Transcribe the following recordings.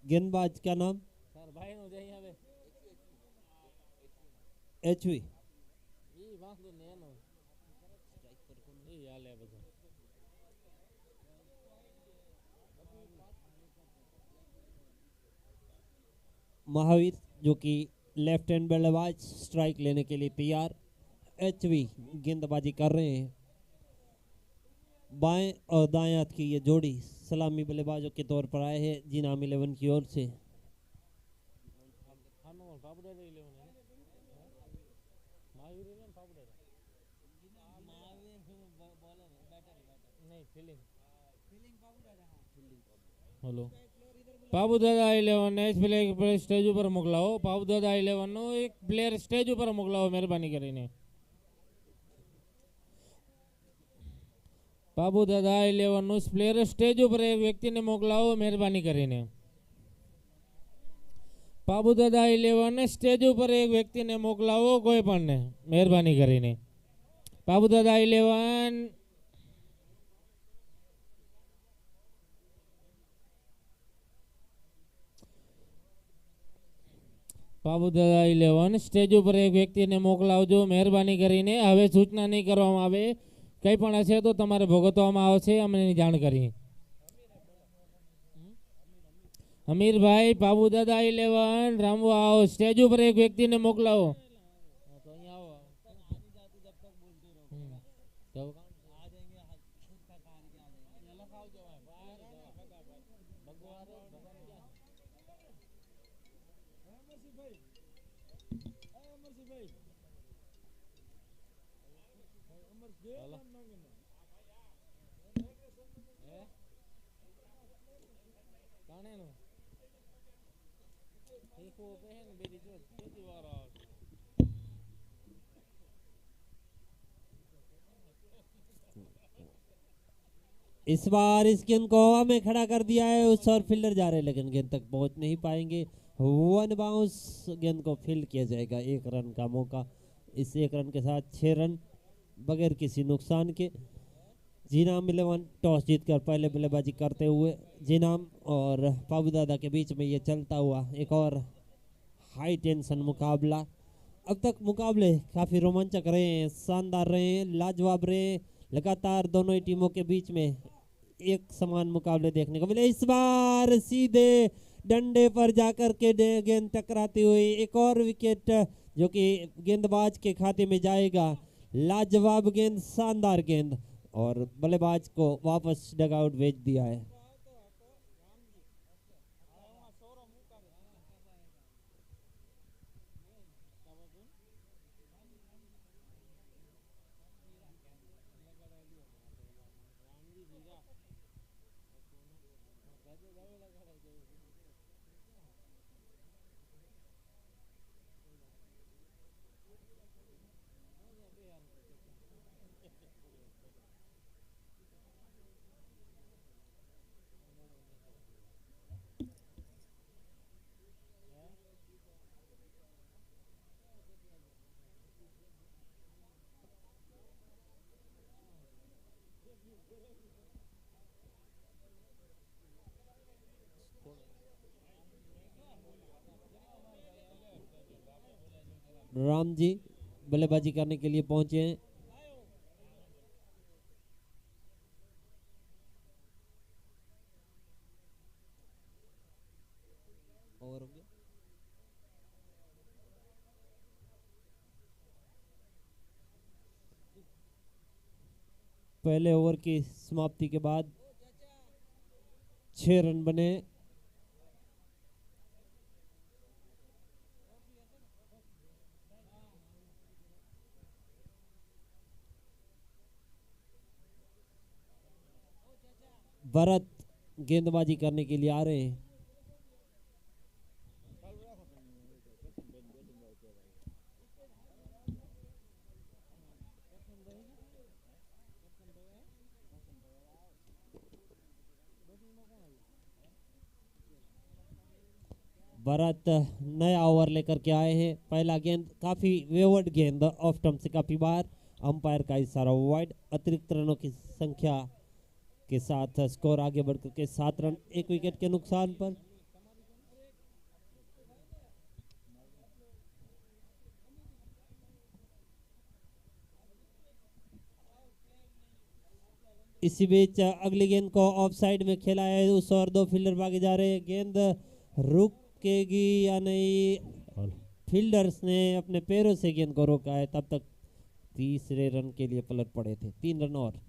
गेंदबाज क्या नाम? સર ભાઈ નું જઈ હવે એચવી. ઈ વાંધો ને એનો ઈ હાલે બધું. महावीर जो कि लेफ्ट हैंड बल्लेबाज स्ट्राइक लेने के लिए तैयार. एचवी गेंदबाजी कर रहे हैं. बाएं और दाएं हाथ की ये जोड़ी सलामी बल्लेबाजों के तौर पर आए हैं जीनाम 11 की ओर से. हेलो बाबू दादा 11 ने प्लेयर स्टेज पर मोकलाओ. बाबू दादा 11 નો એક પ્લેયર સ્ટેજ ઉપર મોકલાવો મહેરબાની કરીને. બાબુ દાદા 11 નું પ્લેયર સ્ટેજ ઉપર એક વ્યક્તિને મોકલાવો મહેરબાની કરીને. બાબુ દાદા 11 ને સ્ટેજ ઉપર એક વ્યક્તિને મોકલાવો કોઈ પણ ને મહેરબાની કરીને. બાબુ દાદા 11 બાબુ દાદા 11 સ્ટેજ ઉપર એક વ્યક્તિને મોકલાવજો મહેરબાની કરીને. હવે સૂચના નહીં કરવામાં આવે. કંઈ પણ હશે તો તમારે ભોગવવામાં આવશે અમને જાણ કરી. અમીરભાઈ બાબુ દાદા 11 રામવા આવો. સ્ટેજ ઉપર એક વ્યક્તિને મોકલાવો. इस बार इस गेंद को हवा में खड़ा कर दिया है. उस और फील्डर जा रहे हैं लेकिन गेंद तक पहुंच नहीं पाएंगे. वन बाउंस गेंद को फील्ड किया जाएगा. 1 रन का मौका. इस 1 रन के साथ 6 रन बगैर किसी नुकसान के. जीनाम 11 टॉस जीतकर पहले बल्लेबाजी करते हुए जीनाम और बाबू दादा के बीच में ये चलता हुआ एक और हाई टेंशन मुकाबला. अब तक मुकाबले काफ़ी रोमांचक रहे हैं, शानदार रहे हैं, लाजवाब रहे हैं. लगातार दोनों ही टीमों के बीच में एक समान मुकाबले देखने को मिले. इस बार सीधे डंडे पर जाकर के गेंद टकराती हुई एक और विकेट जो कि गेंदबाज के खाते में जाएगा. लाजवाब गेंद, शानदार गेंद और बल्लेबाज को वापस डगआउट भेज दिया है. राम जी बल्लेबाजी करने के लिए पहुंचे हैं. और पहले ओवर की समाप्ति के बाद 6 रन बने. भरत गेंदबाजी करने के लिए आ रहे हैं. भरत नया ओवर लेकर के आए हैं. पहला गेंद काफी वेवर्ड गेंद ऑफ स्टंप से काफी बाहर. अंपायर का इशारा वाइड. अतिरिक्त रनों की संख्या के साथ स्कोर आगे बढ़कर के 7 रन 1 विकेट के नुकसान पर. इसी बीच अगली गेंद को ऑफ साइड में खेला है, उस और 2 फील्डर भागे जा रहे हैं। गेंद रुकेगी या नहीं, फील्डर्स ने अपने पैरों से गेंद को रोका है। तब तक तीसरे रन के लिए पलट पड़े थे। 3 रन और।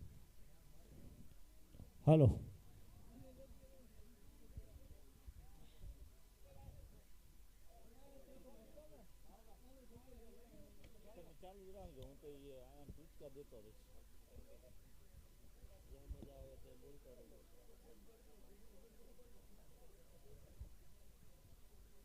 हेलो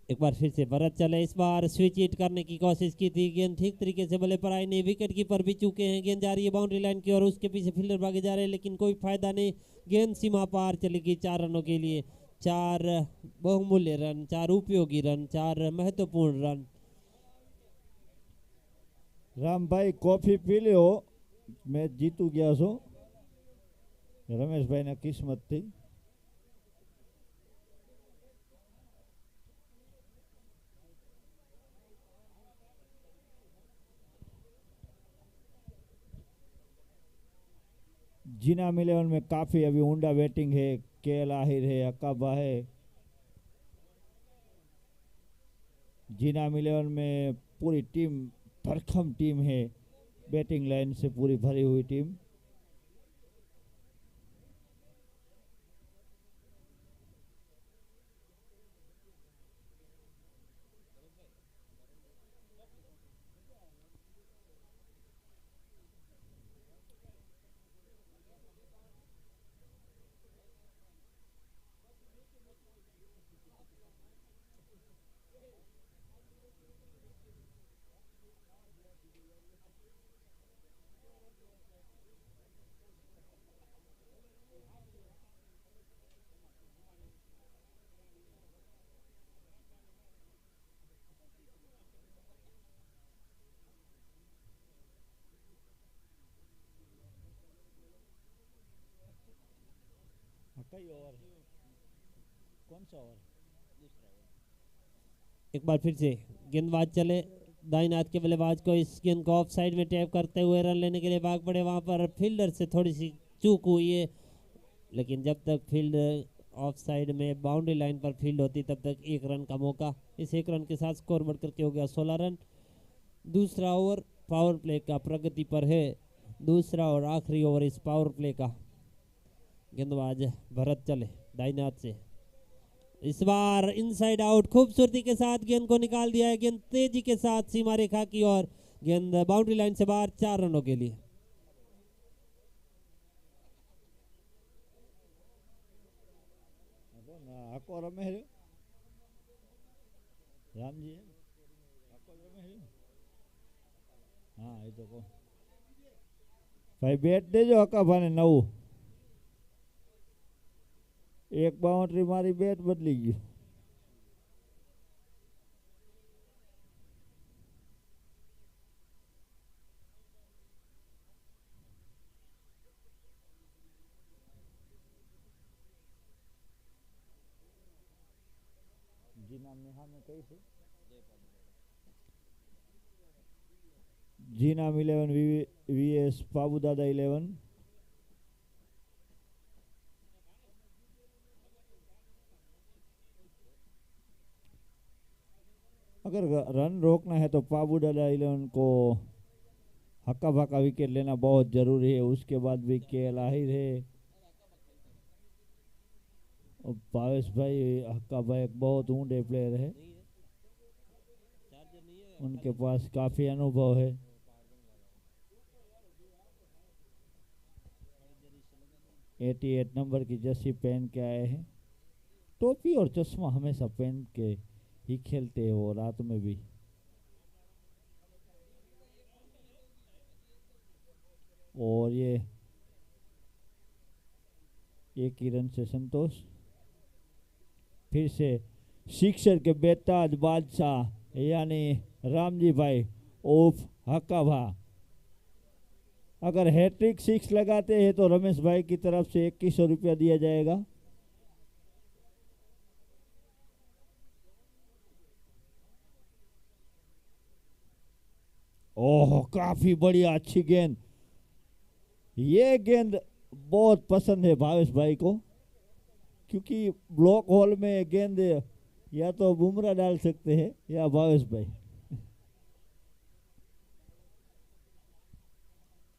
एक बार फिर से भरत चले, इस बार स्विच हिट करने की कोशिश की थी, गेंद ठीक तरीके से बल्ले पर आई नहीं। विकेट कीपर भी चूके हैं, गेंद जा रही है बाउंड्री लाइन की और उसके पीछे फील्डर भागे जा रहे हैं, लेकिन कोई फायदा नहीं। गेंद सीमा पार चलेगी 4 रनों के लिए। 4 बहुमूल्य रन, 4 उपयोगी रन, 4 महत्वपूर्ण रन। राम भाई coffee P low, match Jitu गया छो। रमेश भाई ने किस्मत थी। जीना मिलेवन में काफी अभी ऊंडा बैटिंग है। केएल आहिर है, अकाबा है। जीना मिलेवन में पूरी टीम भरखम टीम है, बैटिंग लाइन से पूरी भरी हुई टीम। कई ओवर, कौन सा ओवर? एक बार फिर से गेंदबाज चले, दाईं हाथ के बल्लेबाज को इस गेंद को ऑफ साइड में टैप करते हुए रन लेने के लिए भाग पड़े। वहां पर फील्डर से थोड़ी सी चूक हुई है, लेकिन जब तक फील्ड ऑफ साइड में बाउंड्री लाइन पर फील्ड होती तब तक 1 रन का मौका। इस 1 रन के साथ स्कोर बढ़कर के हो गया 16 रन। दूसरा ओवर पावर प्ले का प्रगति पर है। दूसरा और आखिरी ओवर इस पावर प्ले का। गेंदबाज भरत चले दाहिने हाथ से, इस बार इनसाइड आउट खूबसूरती के साथ गेंद को निकाल दिया है। गेंद तेजी के साथ सीमा रेखा की और गेंद बाउंड्री लाइन से बाहर 4 रनों के लिए। आको रमे है राम जी, आको रमे है। हाँ ये तो को भाई बैट देजो अकाबा ने 9। एक बाउंड्री मारी, बैट बदली गई। जीना नेहा में कई से जीना 11 वीएस बाबू दादा 11। अगर रन रोकना है तो बाबू दादा 11 को हक्का बक्का विकेट लेना बहुत जरूरी है। उसके बाद भी केएल आहिर है और भावेश भाई हक्का भाई एक बहुत ऊंडे प्लेयर है, उनके पास काफी अनुभव है। एट नंबर की जर्सी पहन के आए हैं। टोपी और चश्मा हमेशा पहन के ही खेलते हैं वो, रात में भी। और ये 1 ही रन से संतोष। फिर से सिक्सर के बेताज बादशाह यानी रामजी भाई उर्फ हक्का। अगर हैट्रिक 6 लगाते हैं तो रमेश भाई की तरफ से 2100 रुपया दिया जाएगा। ओह काफी बढ़िया, अच्छी गेंद। ये गेंद बहुत पसंद है भावेश भाई को, क्योंकि ब्लॉक होल में गेंद या तो बुमराह डाल सकते हैं या भावेश भाई।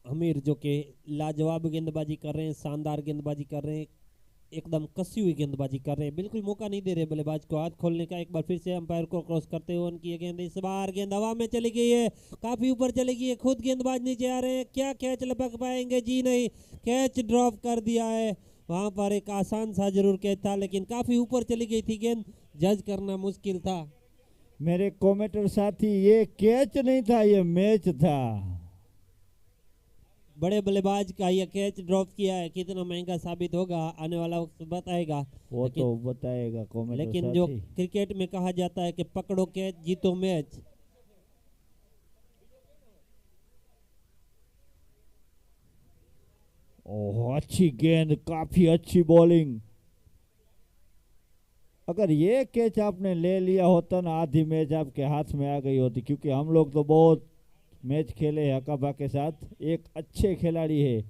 आमिर जो कि लाजवाब गेंदबाजी कर रहे हैं, शानदार गेंदबाजी कर रहे हैं, एकदम कसी हुई गेंदबाजी कर रहे हैं, बिल्कुल मौका नहीं दे रहे बल्लेबाज को हाथ खोलने का। एक बार फिर से अंपायर को क्रॉस करते हुए उनकी ये गेंद, इस बार गेंद हवा में चली गई है, काफी ऊपर चली गई है, खुद गेंदबाज नीचे आ रहे हैं, क्या कैच लपक पाएंगे? जी नहीं, कैच ड्रॉप कर दिया है। वहां पर एक आसान सा जरूर कैच था, लेकिन काफी ऊपर चली गई थी गेंद, जज करना मुश्किल था। मेरे कमेंटर साथी, ये कैच नहीं था, ये मैच था। बड़े बल्लेबाज का यह कैच ड्रॉप किया है, कितना महंगा साबित होगा आने वाला वक्त बताएगा। वो तो बताएगा कमेंटर लेकिन जो साथी। क्रिकेट में कहा जाता है कि पकड़ो कैच जीतो मैच, ओह अच्छी गेंद, काफी अच्छी बॉलिंग। अगर ये कैच आपने ले लिया होता ना, आधी मैच आपके हाथ में आ गई होती, क्योंकि हम लोग तो बहुत मैच खेले हैं हकाबा के साथ। एक अच्छे खिलाड़ी है,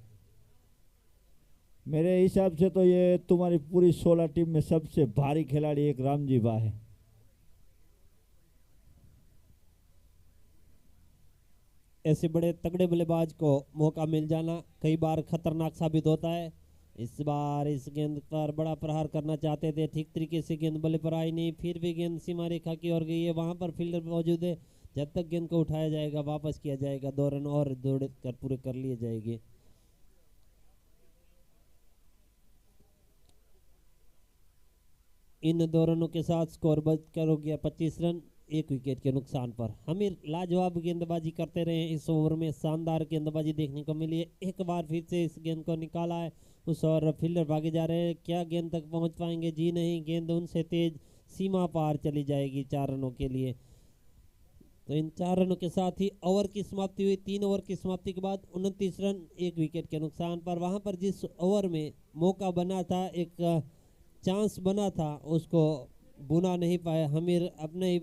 मेरे हिसाब से तो ये तुम्हारी पूरी 16 टीम में सबसे भारी खिलाड़ी एक रामजी बा है। ऐसे बड़े तगड़े बल्लेबाज को मौका मिल जाना कई बार खतरनाक साबित होता है। इस बार इस गेंद पर बड़ा प्रहार करना चाहते थे, ठीक तरीके से गेंद बल्ले पर आई नहीं, फिर भी गेंद सीमा रेखा की ओर गई है, वहां पर फील्डर मौजूद है, जब तक गेंद को उठाया जाएगा वापस किया जाएगा, 2 रन और दौड़ कर पूरे कर लिए जाएंगे। इन 2 रनों के साथ स्कोर बढ़कर हो गया 25 रन, 1 विकेट के नुकसान पर। हमीर लाजवाब गेंदबाजी करते रहे, इस ओवर में शानदार गेंदबाजी देखने को मिली है। एक बार फिर से इस गेंद को निकाला है उस और फील्डर भागे जा रहे हैं, क्या गेंद तक पहुंच पाएंगे? जी नहीं, गेंद उनसे तेज सीमा पार चली जाएगी 4 रनों के लिए। तो इन 4 रनों के साथ ही ओवर की समाप्ति हुई। 3 ओवर की समाप्ति के बाद 29 रन, 1 विकेट के नुकसान पर। वहां पर जिस ओवर में मौका बना था, एक चांस बना था, उसको बुना नहीं पाए। हमीर अपने ही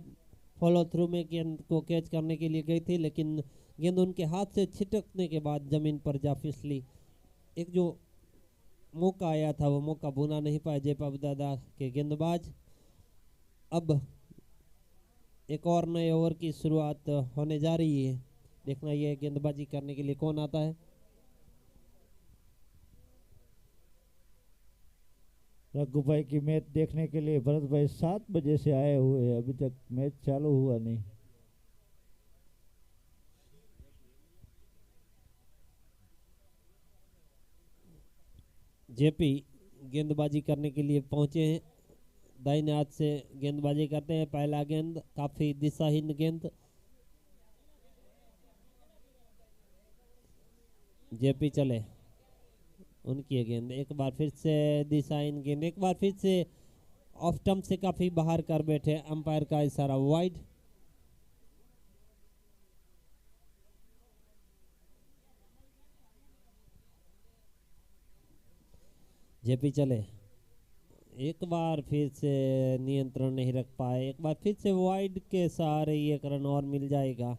फॉलो थ्रू में गेंद को कैच करने के लिए गई थी, लेकिन गेंद उनके हाथ से छिटकने के बाद जमीन पर जा फिसली। एक जो मौका आया था वो मौका बुना नहीं पाए जयपाल दादा के गेंदबाज। अब एक और नए ओवर की शुरुआत होने जा रही है, देखना ये गेंदबाजी करने के लिए कौन आता है। रघु भाई की मैच देखने के लिए भरत भाई 7 बजे से आए हुए हैं, अभी तक मैच चालू हुआ नहीं। जेपी गेंदबाजी करने के लिए पहुंचे हैं, दाहिने हाथ से गेंदबाजी करते हैं। पहला गेंद काफी दिशाहीन गेंद, जेपी चले, उनकी गेंद एक बार फिर से दिशाहीन गेंद, एक बार फिर से ऑफ स्टंप से काफी बाहर कर बैठे, अंपायर का इशारा वाइड। जेपी चले, एक बार फिर से नियंत्रण नहीं रख पाए, एक बार फिर से वाइड के सहारे एक रन और मिल जाएगा।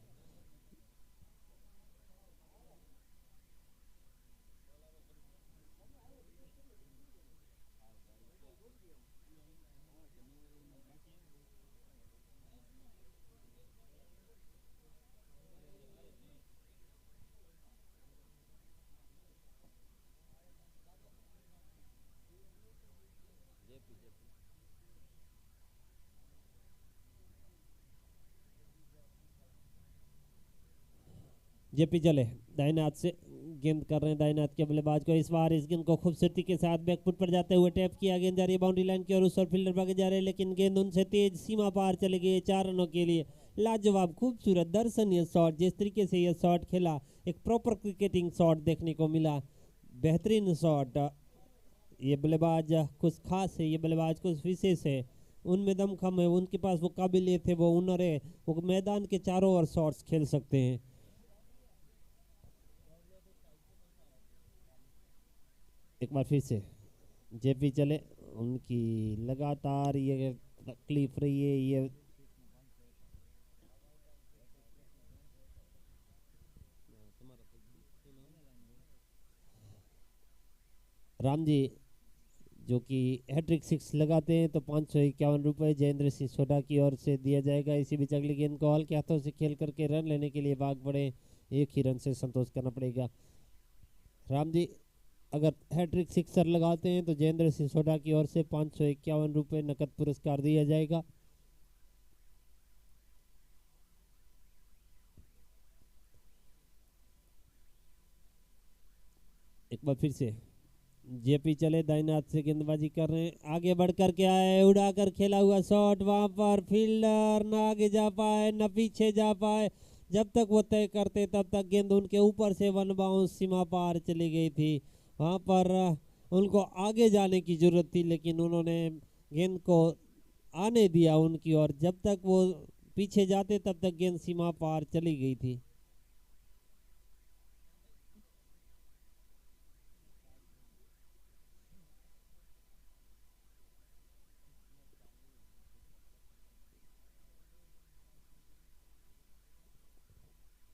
जेपी चले दाहिने हाथ से गेंद कर रहे हैं, दाहिने हाथ के बल्लेबाज को इस बार इस गेंद को खूबसूरती के साथ बैकफुट पर जाते हुए टैप किया, गेंद जा रही है बाउंड्री लाइन की और उस पर फील्डर भागे जा रहे हैं, लेकिन गेंद उनसे तेज सीमा पार चले गई 4 रनों के लिए। लाजवाब खूबसूरत दर्शनीय शॉट, जिस तरीके से यह शॉट खेला, एक प्रॉपर क्रिकेटिंग शॉट देखने को मिला, बेहतरीन शॉट। ये बल्लेबाज कुछ खास है, ये बल्लेबाज कुछ विशेष है, उनमें दमखम है, उनके पास वो काबिलियत है, वो हुनर है, वो मैदान के चारों ओर शॉट्स खेल सकते हैं। एक बार फिर से जेपी चले, उनकी लगातार ये तकलीफ रही है, ये राम जी जो कि हैट्रिक 6 लगाते हैं तो 551 रुपये जयेंद्र सिंह सोढा की ओर से दिया जाएगा। इसी बीच अगली गेंद को हॉल के हाथों से खेल करके रन लेने के लिए भाग पड़े, एक ही रन से संतोष करना पड़ेगा। राम जी अगर हैट्रिक सिक्सर लगाते हैं तो जयेंद्र सिंह सोढा की ओर से 551 रुपये नकद पुरस्कार दिया जाएगा। एक बार फिर से जेपी चले, दाहिने हाथ से गेंदबाजी कर रहे हैं, आगे बढ़ कर के आए, उड़ाकर खेला हुआ शॉट, वहां पर फील्डर न आगे जा पाए न पीछे जा पाए। जब तक वो तय करते तब तक गेंद उनके ऊपर से वन बाउंस सीमा पार चली गई थी। वहां पर उनको आगे जाने की जरूरत थी लेकिन उन्होंने गेंद को आने दिया उनकी ओर। जब तक वो पीछे जाते तब तक गेंद सीमा पार चली गई थी।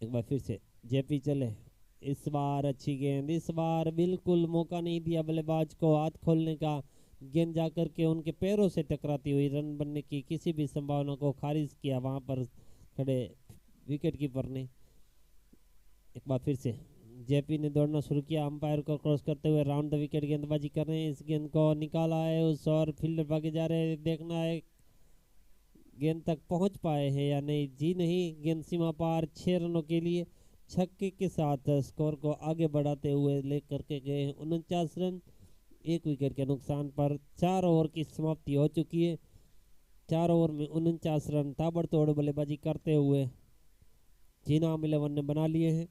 एक बार फिर से जेपी चले, इस बार अच्छी गेंद, इस बार बिल्कुल मौका नहीं दिया बल्लेबाज को हाथ खोलने का। गेंद जाकर के उनके पैरों से टकराती हुई रन बनने की किसी भी संभावना को खारिज किया वहां पर खड़े विकेट कीपर ने। एक बार फिर से जेपी ने दौड़ना शुरू किया, अंपायर को क्रॉस करते हुए राउंड द विकेट गेंदबाजी कर रहे हैं। इस गेंद को निकाला है उस और फील्डर भागे जा रहे हैं, देखना है गेंद तक पहुंच पाए हैं या नहीं। जी नहीं, गेंद सीमा पार 6 रनों के लिए छक्के के साथ स्कोर को आगे बढ़ाते हुए लेकर के गए 49 रन, 1 विकेट के नुकसान पर। 4 ओवर की समाप्ति हो चुकी है। 4 ओवर में 49 रन ताबड़तोड़ बल्लेबाजी करते हुए जीनाम 11 ने बना लिए हैं।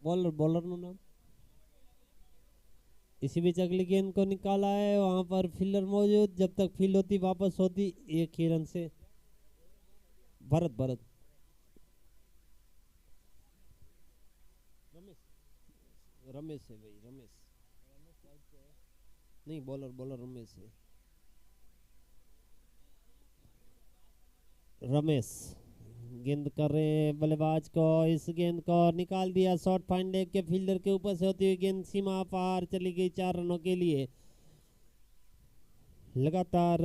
बॉलर નું नाम। इसी बीच अगली गेंद को निकाला है, वहां पर फील्डर मौजूद, जब तक फील्ड होती वापस होती 1 ही रन से। भरत रमेश है भाई, रमेश नहीं, बॉलर रमेश है। रमेश गेंद कर रहे हैं बल्लेबाज को, इस गेंद को निकाल दिया, शॉट फाइन लेग के फील्डर के ऊपर से होती हुई गेंद सीमा पार चली गई 4 रनों के लिए। लगातार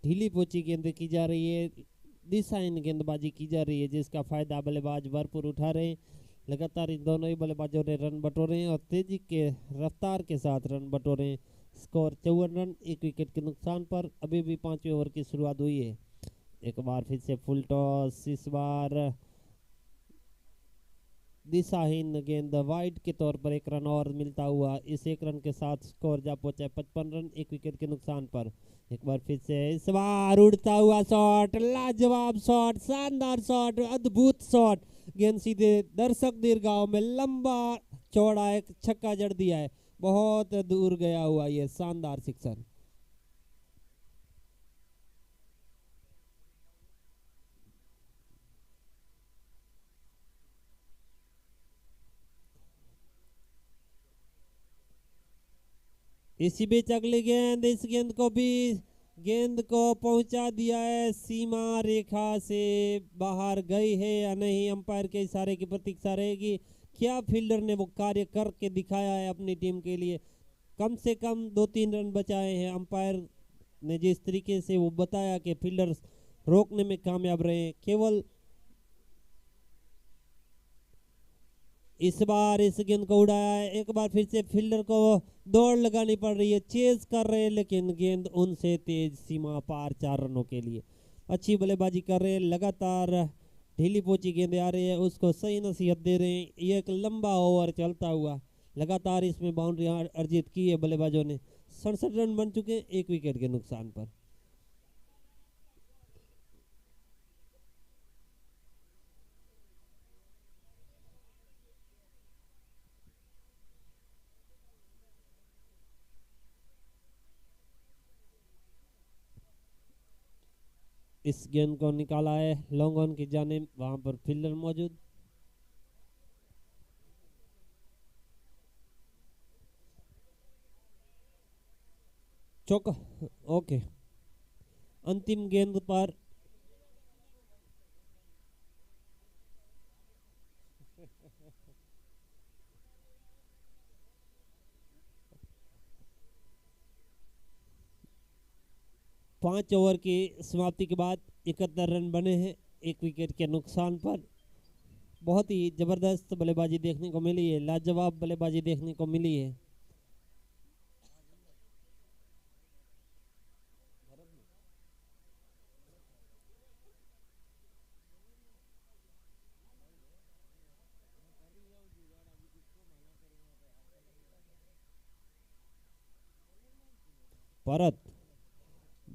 ढीली पोची गेंद की जा रही है, दिशाहीन गेंदबाजी की जा रही है जिसका फायदा बल्लेबाज भरपूर उठा रहे हैं। लगातार इन दोनों ही बल्लेबाजों ने रन बटोरे हैं और तेजी के रफ्तार के साथ रन बटोरे हैं। स्कोर 54 रन, 1 विकेट के नुकसान पर। अभी भी 5वें ओवर की शुरुआत हुई है। एक बार फिर से फुल टॉस, इस बार दिशाहीन गेंद वाइड के तौर पर 1 रन और मिलता हुआ इस 1 रन के साथ स्कोर जा पहुंचा 55 रन, 1 विकेट के नुकसान पर। एक बार फिर से इस बार उड़ता हुआ शॉट, लाजवाब शॉट, शानदार शॉट, अद्भुत शॉट, गेंद सीधे दर्शक दीर्घाओं में लंबा चौड़ा एक छक्का जड़ दिया है, बहुत दूर गया हुआ ये शानदार सिक्सर। इसी बीच अगली गेंद, इस गेंद को भी गेंद को पहुंचा दिया है, सीमा रेखा से बाहर गई है या नहीं, अंपायर के इशारे की प्रतीक्षा रहेगी। क्या फील्डर ने वो कार्य करके दिखाया है अपनी टीम के लिए, कम से कम 2-3 रन बचाए हैं। अंपायर ने जिस तरीके से वो बताया कि फील्डर रोकने में कामयाब रहे, केवल इस बार इस गेंद को उड़ाया है। एक बार फिर से फील्डर को दौड़ लगानी पड़ रही है, चेज कर रहे हैं लेकिन गेंद उनसे तेज, सीमा पार 4 रनों के लिए। अच्छी बल्लेबाजी कर रहे हैं, लगातार ढीली पोची गेंदें आ रही है, उसको सही नसीहत दे रहे हैं। ये एक लंबा ओवर चलता हुआ, लगातार इसमें बाउंड्री अर्जित की है बल्लेबाजों ने। 67 रन बन चुके हैं, 1 विकेट के नुकसान पर। इस गेंद को निकाला है लॉन्ग ऑन की जानिब, वहां पर फील्डर मौजूद। चौका, ओके। अंतिम गेंद पर पांच ओवर की समाप्ति के बाद 71 रन बने हैं, 1 विकेट के नुकसान पर। बहुत ही जबरदस्त बल्लेबाजी देखने को मिली है, लाजवाब बल्लेबाजी देखने को मिली है। भरत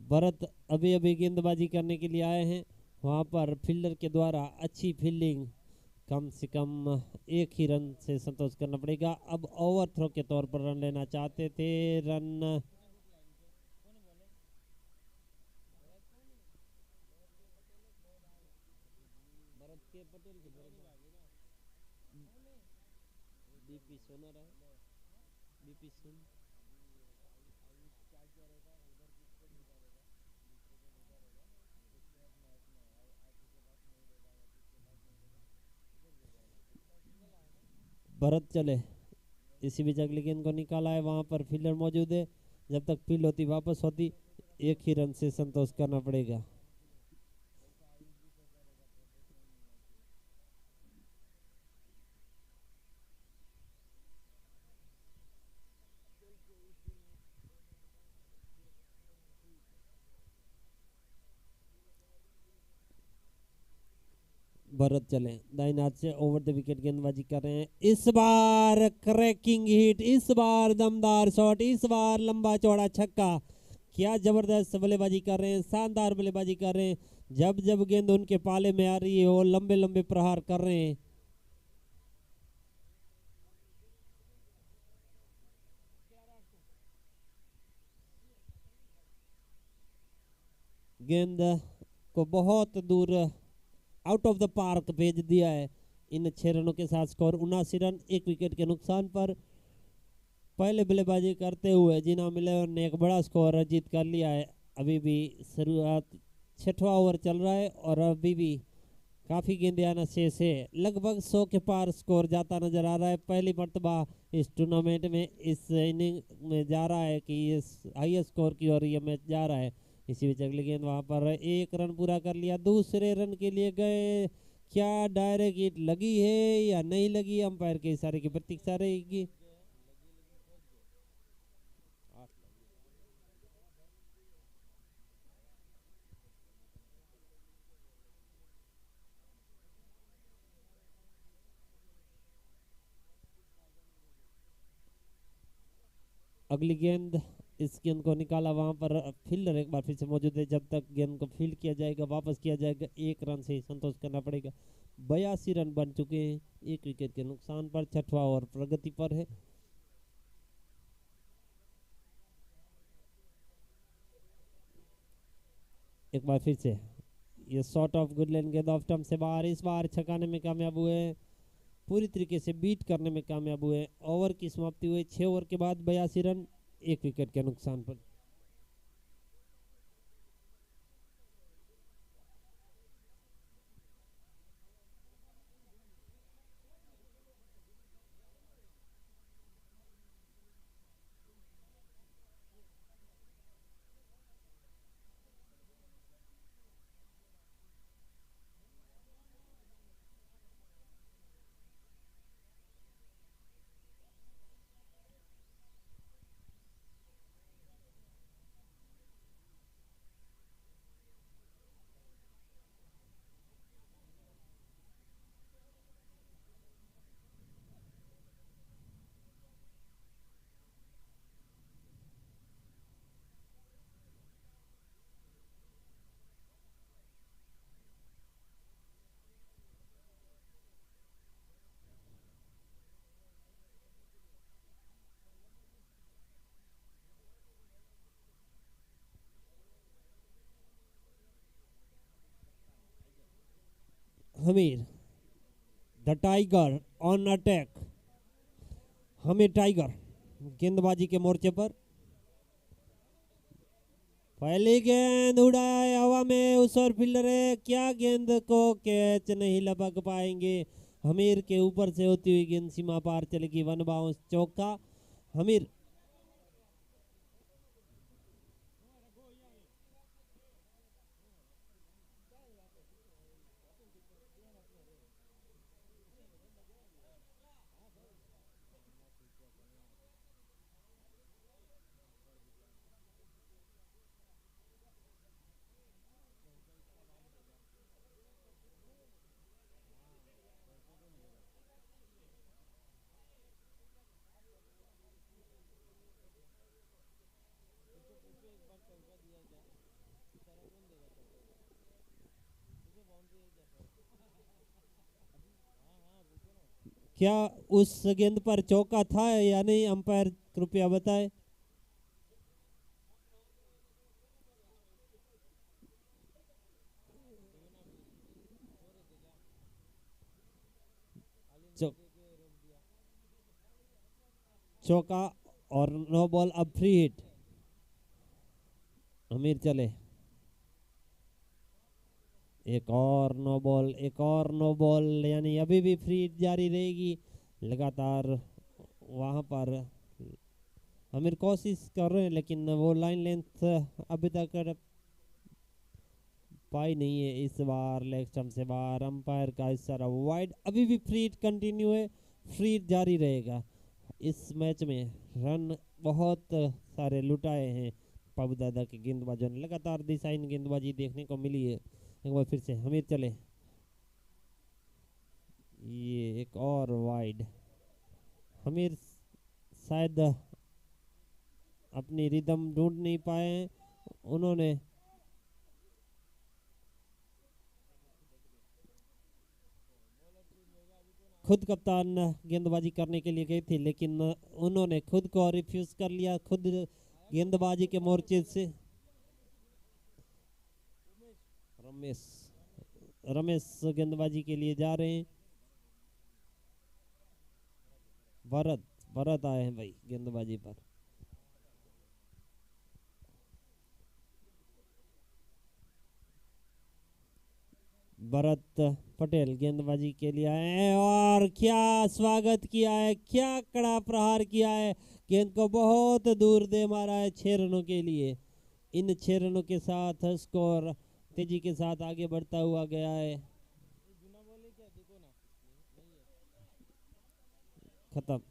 भरत अभी अभी गेंदबाजी करने के लिए आए हैं, वहां पर फील्डर के द्वारा अच्छी फील्डिंग, कम से कम 1 ही रन से संतोष करना पड़ेगा। अब ओवर थ्रो के तौर पर रन लेना चाहते थे, रन भरत चले। इसी बीच अगली गेंद को निकाला है, वहां पर फील्डर मौजूद है, जब तक फील्ड होती वापस होती 1 ही रन से संतोष करना पड़ेगा। भरत चले, दाहिने हाथ से ओवर द विकेट गेंदबाजी कर रहे हैं। इस बार क्रैकिंग हिट, इस बार दमदार शॉट, इस बार लंबा चौड़ा छक्का। क्या जबरदस्त बल्लेबाजी कर रहे हैं, शानदार बल्लेबाजी कर रहे हैं। जब जब गेंद उनके पाले में आ रही है वो लंबे लंबे प्रहार कर रहे हैं। गेंद को बहुत दूर आउट ऑफ द पार्क भेज दिया है। इन 6 रनों के साथ स्कोर 79 रन, 1 विकेट के नुकसान पर। पहले बल्लेबाजी करते हुए जिना मिलर ने एक बड़ा स्कोर अर्जित कर लिया है। अभी भी शुरुआत, 6वां ओवर चल रहा है और अभी भी काफ़ी गेंदें आना शेष है। लगभग 100 के पार स्कोर जाता नजर आ रहा है। पहली मरतबा इस टूर्नामेंट में, इस इनिंग में जा रहा है कि इस हाईएस्ट स्कोर की ओर ये मैच जा रहा है। इसी बीच अगली गेंद, वहां पर 1 रन पूरा कर लिया, दूसरे रन के लिए गए। क्या डायरेक्ट हिट लगी है या नहीं लगी, अंपायर के इशारे की प्रतीक्षा रहेगी। अगली गेंद, इस गेंद को निकाला, वहां पर फील्डर एक बार फिर से मौजूद है। जब तक गेंद को फील्ड किया जाएगा, वापस किया जाएगा, 1 रन से ही संतोष करना पड़ेगा। 82 रन बन चुके हैं, 1 विकेट के नुकसान पर। 6वां ओवर प्रगति पर है। एक बार फिर से ये शॉट ऑफ गुडलैंड गेंद ऑफ स्टंप से बाहर, इस बार छकाने में कामयाब हुए, पूरी तरीके से बीट करने में कामयाब हुए। ओवर की समाप्ति हुई 6 ओवर के बाद 82 रन, 1 विकेट के नुकसान पर। Hamir the tiger on attack. Hamir tiger गेंदबाजी के मोर्चे पर, पहली गेंद उड़ाया है हवा में, उस और फील्डर है, क्या गेंद को कैच नहीं लपक पाएंगे। हमीर के ऊपर से होती हुई गेंद सीमा पार चलेगी, 1 बाउंस, चौका हमीर। क्या उस गेंद पर चौका था या नहीं, अंपायर कृपया बताएं। चौका और नो बॉल, अब फ्री हिट। हमीर चले, एक और नो बॉल, एक और नो बॉल, यानी अभी भी फ्री हिट जारी रहेगी लगातार। वहां पर हमीर कोशिश कर रहे हैं लेकिन वो लाइन लेंथ अभी तक पाई नहीं है। इस बार लेग स्टंप से बाहर, अंपायर का इशारा वाइड। अभी भी फ्री हिट कंटिन्यू है, फ्री हिट जारी रहेगा। इस मैच में रन बहुत सारे लुटाए हैं पब दादा के गेंदबाजों ने, लगातार दिशाहीन गेंदबाजी देखने को मिली है। एक बार फिर से हमीर चले, ये एक और वाइड। हमीर शायद अपनी रिदम ढूंढ नहीं पाए, उन्होंने खुद कप्तान गेंदबाजी करने के लिए गए थे लेकिन उन्होंने खुद को रिफ्यूज कर लिया, खुद गेंदबाजी के मोर्चे से। रमेश गेंदबाजी के लिए जा रहे हैं। भरत आए हैं भाई गेंदबाजी पर। भरत पटेल गेंदबाजी के लिए आए हैं और क्या स्वागत किया है, क्या कड़ा प्रहार किया है। गेंद को बहुत दूर दे मारा है 6 रनों के लिए। इन 6 रनों के साथ स्कोर तेजी के साथ आगे बढ़ता हुआ गया है। खत्म।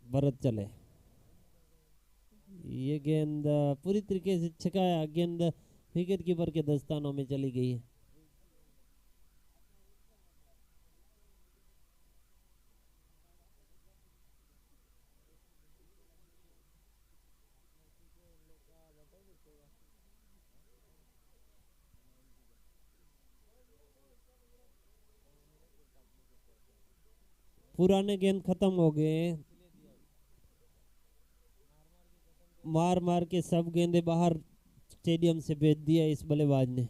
भरत चले, ये गेंद पूरी तरीके से छकाया, गेंद विकेट कीपर के दस्तानों में चली गई है। पुराने गेंद खत्म हो गए, मार मार के सब गेंदे बाहर स्टेडियम से भेज दिया इस बल्लेबाज ने।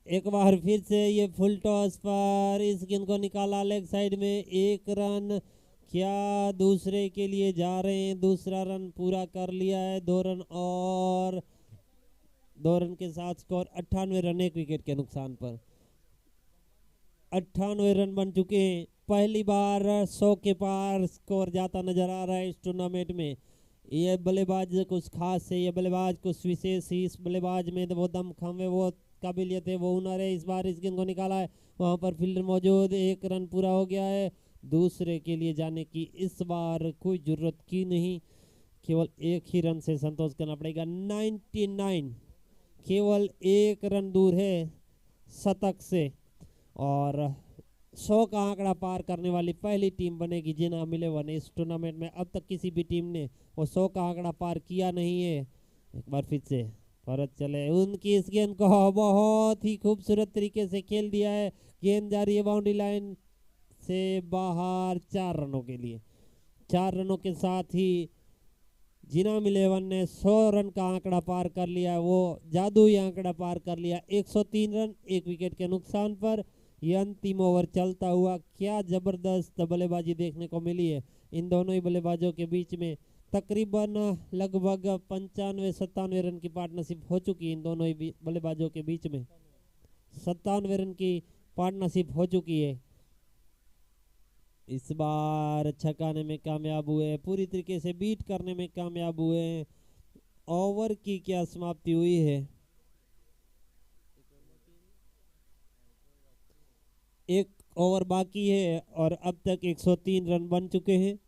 एक बार फिर से ये फुल टॉस पर इस गेंद को निकाला लेग साइड में, 1 रन। क्या दूसरे के लिए जा रहे हैं, दूसरा रन पूरा कर लिया है, 2 रन और 2 रन के साथ स्कोर 98 रन, 1 विकेट के नुकसान पर 98 रन बन चुके हैं। पहली बार 100 के पार स्कोर जाता नजर आ रहा है इस टूर्नामेंट में। ये बल्लेबाज कुछ खास है, ये बल्लेबाज कुछ विशेष ही, इस बल्लेबाज में वो दमखम है, वो काबिलियत है, वो हुनर है। इस बार इस गेंद को निकाला है, वहां पर फील्डर मौजूद, 1 रन पूरा हो गया है। दूसरे के लिए जाने की इस बार कोई जरूरत की नहीं, केवल 1 ही रन से संतोष करना पड़ेगा। 99 केवल 1 रन दूर है शतक से और 100 का आंकड़ा पार करने वाली पहली टीम बनेगी जिनाम 11। इस टूर्नामेंट में अब तक किसी भी टीम ने वो 100 का आंकड़ा पार किया नहीं है। एक बार फिर से परत चले, उनकी इस गेंद को बहुत ही खूबसूरत तरीके से खेल दिया है। गेंद जा रही है बाउंड्री लाइन से बाहर 4 रनों के लिए। 4 रनों के साथ ही जिनाम 11 ने 100 रन का आंकड़ा पार कर लिया। वो जादुई आंकड़ा पार कर लिया। 103 रन 1 विकेट के नुकसान पर यह अंतिम ओवर चलता हुआ। क्या जबरदस्त बल्लेबाजी देखने को मिली है इन दोनों ही बल्लेबाजों के बीच में। तकरीबन लगभग 95-97 रन की पार्टनरशिप हो चुकी है इन दोनों ही बल्लेबाजों के बीच में। 97 रन की पार्टनरशिप हो चुकी है। इस बार छकाने में कामयाब हुए, पूरी तरीके से बीट करने में कामयाब हुए। ओवर की क्या समाप्ति हुई है? एक ओवर बाकी है और अब तक 103 रन बन चुके हैं।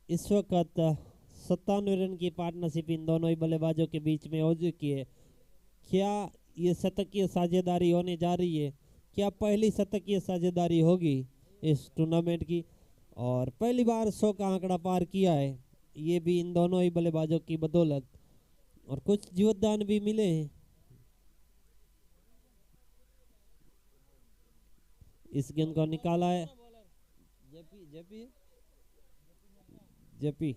इस वक्त 97 रन की पार्टनरशिप इन दोनों ही बल्लेबाजों के बीच में हो चुकी है। क्या ये शतकीय साझेदारी होने जा रही है? क्या पहली शतकीय साझेदारी होगी इस टूर्नामेंट की? और पहली बार 100 का आंकड़ा पार किया है ये भी इन दोनों ही बल्लेबाजों की बदौलत, और कुछ जीवतदान भी मिले हैं। इस गेंद को निकाला है जेपी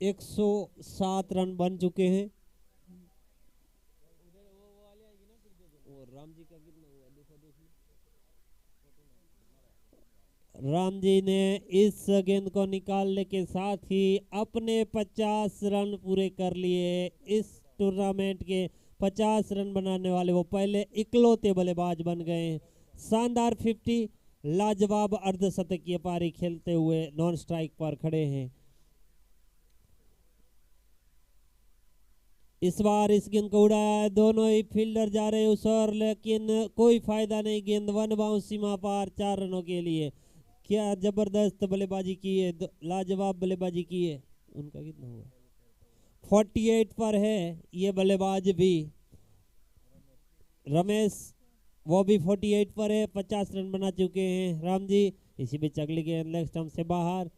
107 रन बन चुके हैं। राम जी ने इस गेंद को निकालने के साथ ही अपने 50 रन पूरे कर लिए। इस टूर्नामेंट के 50 रन बनाने वाले वो पहले इकलौते बल्लेबाज बन गए हैं। शानदार 50, लाजवाब अर्धशतकीय पारी खेलते हुए नॉन स्ट्राइक पर खड़े हैं। इस बार इस गेंद को उड़ाया है, दोनों ही फील्डर जा रहे उस ओर, लेकिन कोई फायदा नहीं। गेंद वन बाउंस सीमा पार 4 रनों के लिए। क्या जबरदस्त बल्लेबाजी की है, लाजवाब बल्लेबाजी की है। उनका कितना हुआ? 48 पर है ये बल्लेबाज भी, रमेश वो भी 48 पर है। 50 रन बना चुके हैं राम जी। इसी बीच अगली गेंद लेग स्टंप से बाहर,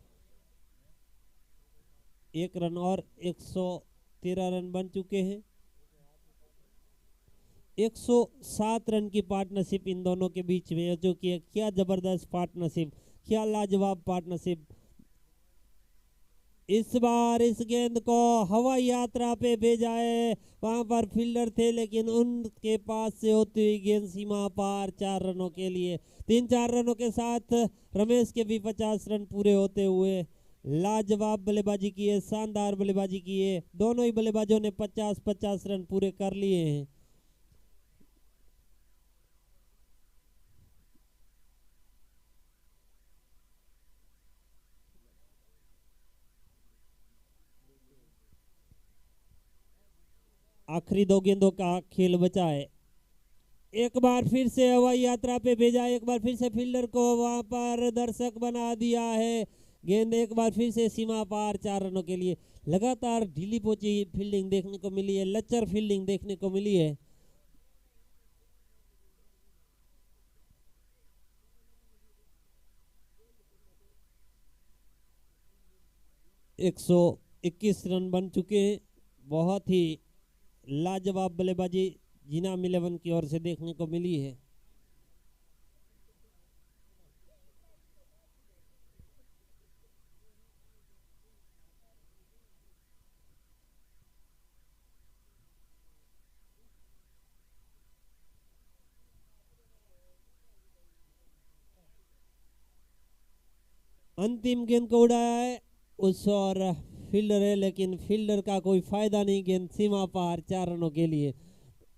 1 रन और 113 रन बन चुके हैं। 107 रन की पार्टनरशिप इन दोनों के बीच में, जो कि क्या जबरदस्त पार्टनरशिप, क्या लाजवाब पार्टनरशिप। इस बार इस गेंद को हवाई यात्रा पे भेजा है। वहां पर फील्डर थे लेकिन उनके पास से होती हुई गेंद सीमा पार 4 रनों के लिए। 3-4 रनों के साथ रमेश के भी 50 रन पूरे होते हुए। लाजवाब बल्लेबाजी की है, शानदार बल्लेबाजी की है। दोनों ही बल्लेबाजों ने 50-50 रन पूरे कर लिए हैं। आखिरी 2 गेंदों का खेल बचा है। एक बार फिर से हवाई यात्रा पे भेजा, एक बार फिर से फील्डर को वहां पर दर्शक बना दिया है। गेंद एक बार फिर से सीमा पार 4 रनों के लिए। लगातार ढीली पोची फील्डिंग देखने को मिली है, लचर फील्डिंग देखने को मिली है। एक 121 रन बन चुके हैं। बहुत ही लाजवाब बल्लेबाजी जिनाम 11 की ओर से देखने को मिली है। अंतिम गेंद को उड़ाया है उस और फील्डर है, लेकिन फील्डर का कोई फायदा नहीं। गेंद सीमा पार 4 रनों के लिए।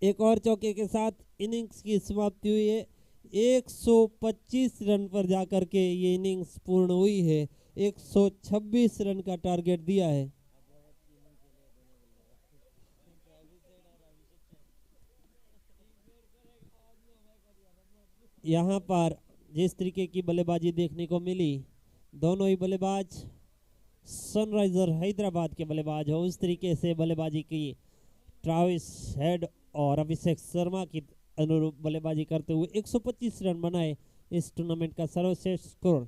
एक और चौके के साथ इनिंग्स की समाप्ति हुई है। 125 रन पर जाकर के ये इनिंग्स पूर्ण हुई है। 126 रन का टारगेट दिया है। यहाँ पर जिस तरीके की बल्लेबाजी देखने को मिली, दोनों ही बल्लेबाज सनराइजर हैदराबाद के बल्लेबाज हो, उस तरीके से बल्लेबाजी की ट्रेविस हेड और अभिषेक शर्मा की अनुरूप बल्लेबाजी करते हुए 125 रन बनाए। इस टूर्नामेंट का सर्वश्रेष्ठ स्कोर।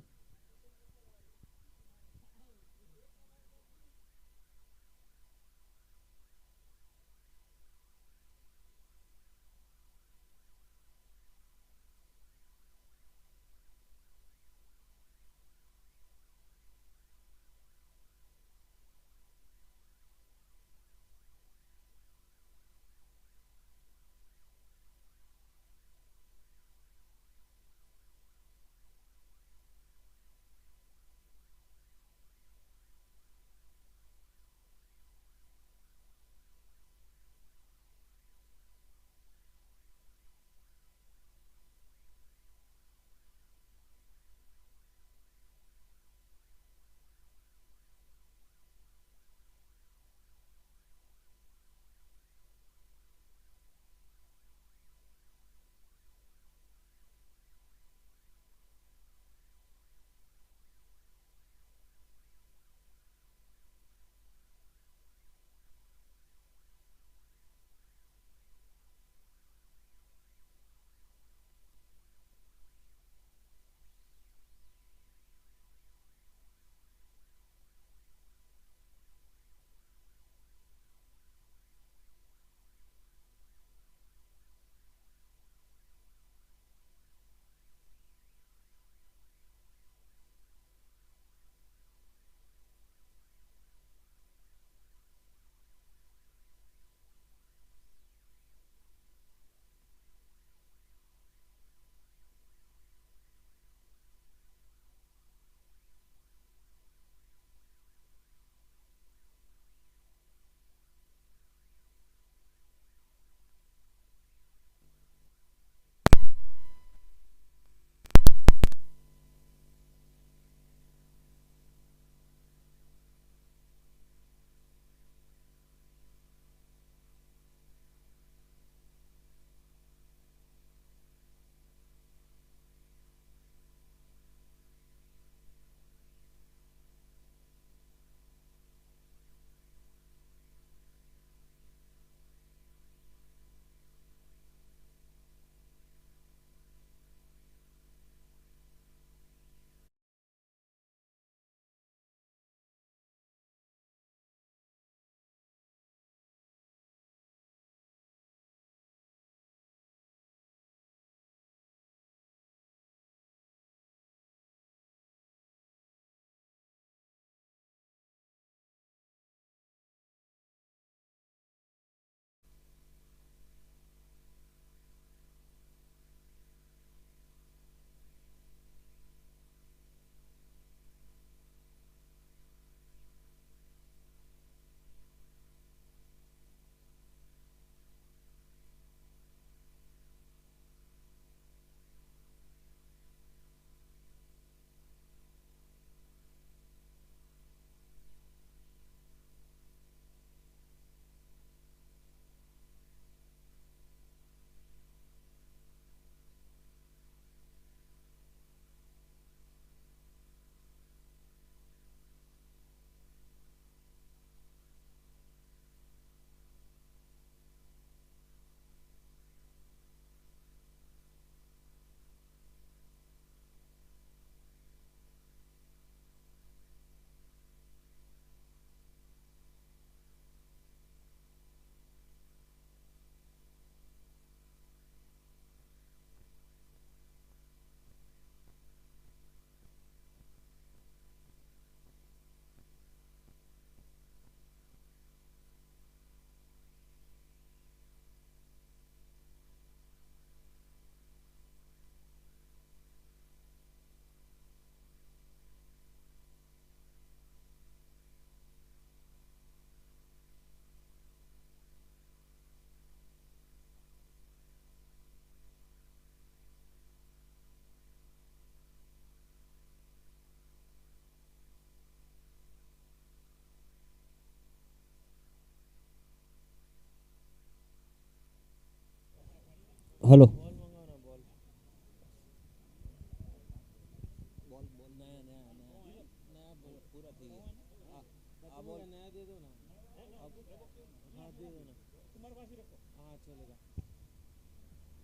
हेलो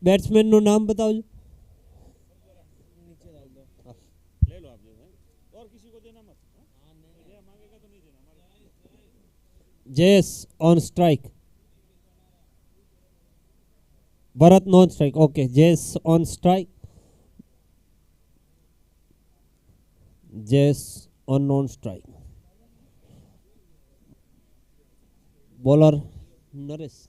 बैट्समैन નું નામ बताओ जेस on strike Bharat non strike okay जेस ऑन स्ट्राइक जेस on non strike bowler Naresh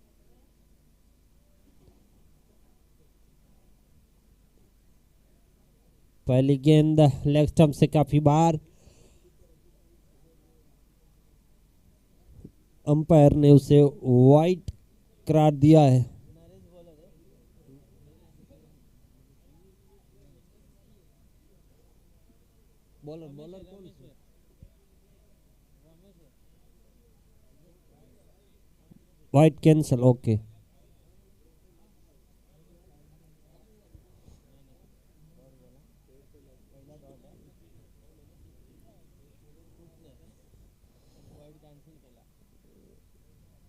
पहली गेंद लेग स्टंप से काफी बाहर अंपायर ने उसे वाइड करार दिया है बॉलर बॉलर कौन है वाइड कैंसल ओके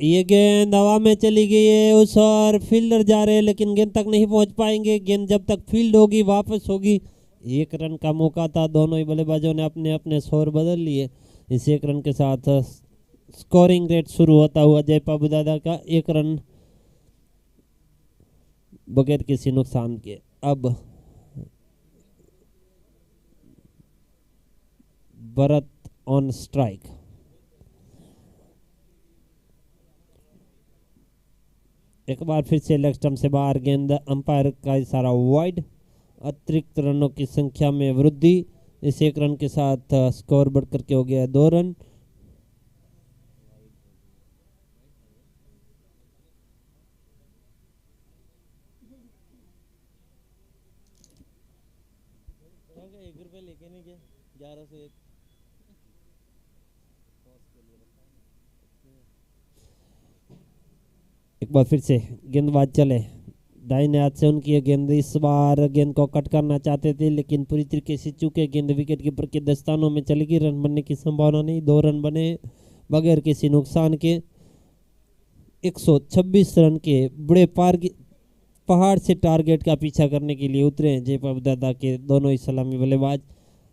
ये गेंद हवा में चली गई है उस और फील्डर जा रहे हैं लेकिन गेंद तक नहीं पहुंच पाएंगे गेंद जब तक फील्ड होगी वापस होगी 1 रन का मौका था दोनों ही बल्लेबाजों ने अपने अपने स्कोर बदल लिए इस 1 रन के साथ स्कोरिंग रेट शुरू होता हुआ जयपाबू दादा का 1 रन बगैर किसी नुकसान के अब भरत ऑन स्ट्राइक एक बार फिर से लेग स्टंप से बाहर गेंद अंपायर का इशारा वाइड अतिरिक्त रनों की संख्या में वृद्धि इस 1 रन के साथ स्कोर बढ़कर के हो गया 2 रन एक बार फिर से गेंदबाज चले दाहिने हाथ से उनकी गेंद इस बार गेंद को कट करना चाहते थे लेकिन पूरी तरीके से चूके गेंद विकेट कीपर के दस्तानों में चली गई रन बनने की संभावना नहीं 2 रन बने बगैर किसी नुकसान के 126 रन के बड़े पहाड़ से टारगेट का पीछा करने के लिए उतरे हैं जयपाल दादा के दोनों ही सलामी बल्लेबाज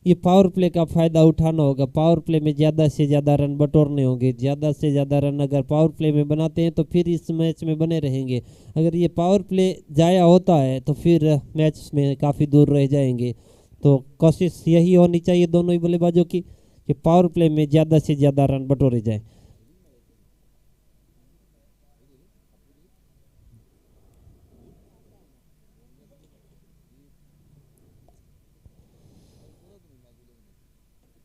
ये पावर प्ले का फायदा उठाना होगा पावर प्ले में ज़्यादा से ज़्यादा रन बटोरने होंगे ज़्यादा से ज़्यादा रन अगर पावर प्ले में बनाते हैं तो फिर इस मैच में बने रहेंगे अगर ये पावर प्ले जाया होता है तो फिर मैच में काफ़ी दूर रह जाएंगे तो कोशिश यही होनी चाहिए दोनों ही बल्लेबाजों की कि पावर प्ले में ज़्यादा से ज़्यादा रन बटोरे जाए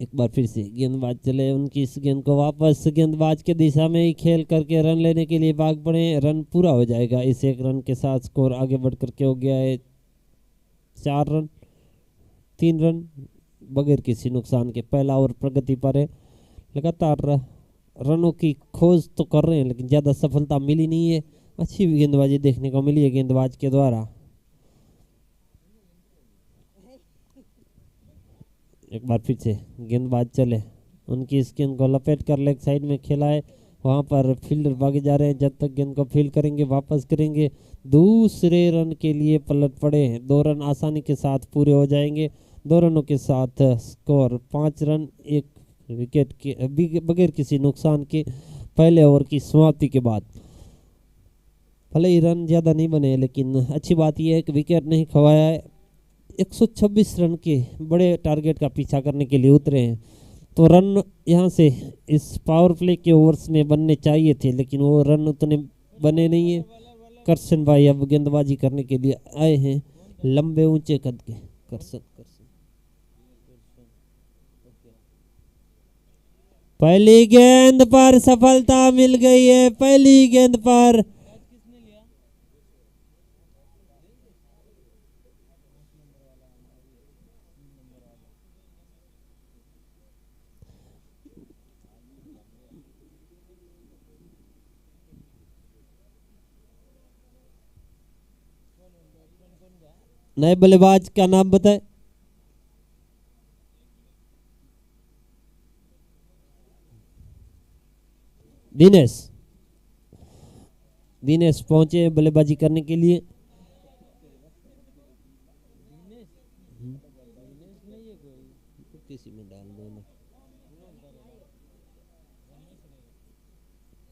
एक बार फिर से गेंदबाज चले उनकी इस गेंद को वापस गेंदबाज के दिशा में ही खेल करके रन लेने के लिए भाग पड़े रन पूरा हो जाएगा इस 1 रन के साथ स्कोर आगे बढ़ करके हो गया है 4 रन 3 रन बगैर किसी नुकसान के पहला ओवर प्रगति पर है लगातार रनों की खोज तो कर रहे हैं लेकिन ज़्यादा सफलता मिली नहीं है अच्छी गेंदबाजी देखने को मिली है गेंदबाज के द्वारा एक बार फिर से गेंदबाज चले उनकी इस गेंद को लपेट कर लेग साइड में खेला है वहाँ पर फील्डर भागे जा रहे हैं जब तक गेंद को फील्ड करेंगे वापस करेंगे दूसरे रन के लिए पलट पड़े हैं 2 रन आसानी के साथ पूरे हो जाएंगे 2 रनों के साथ स्कोर 5 रन 1 विकेट के बगैर किसी नुकसान के पहले ओवर की समाप्ति के बाद भले ही रन ज़्यादा नहीं बने लेकिन अच्छी बात यह है कि विकेट नहीं खवाया है 126 रन के बड़े टारगेट का पीछा करने के लिए उतरे हैं तो रन यहाँ से इस पावर प्ले के ओवर्स में बनने चाहिए थे लेकिन वो रन उतने बने नहीं है करसन भाई अब गेंदबाजी करने के लिए आए हैं लंबे ऊंचे कद के करसन पहली गेंद पर सफलता मिल गई है पहली गेंद पर नए बल्लेबाज का नाम बताएं। दिनेश दिनेश पहुंचे बल्लेबाजी करने के लिए। किसी में डाल दो ना।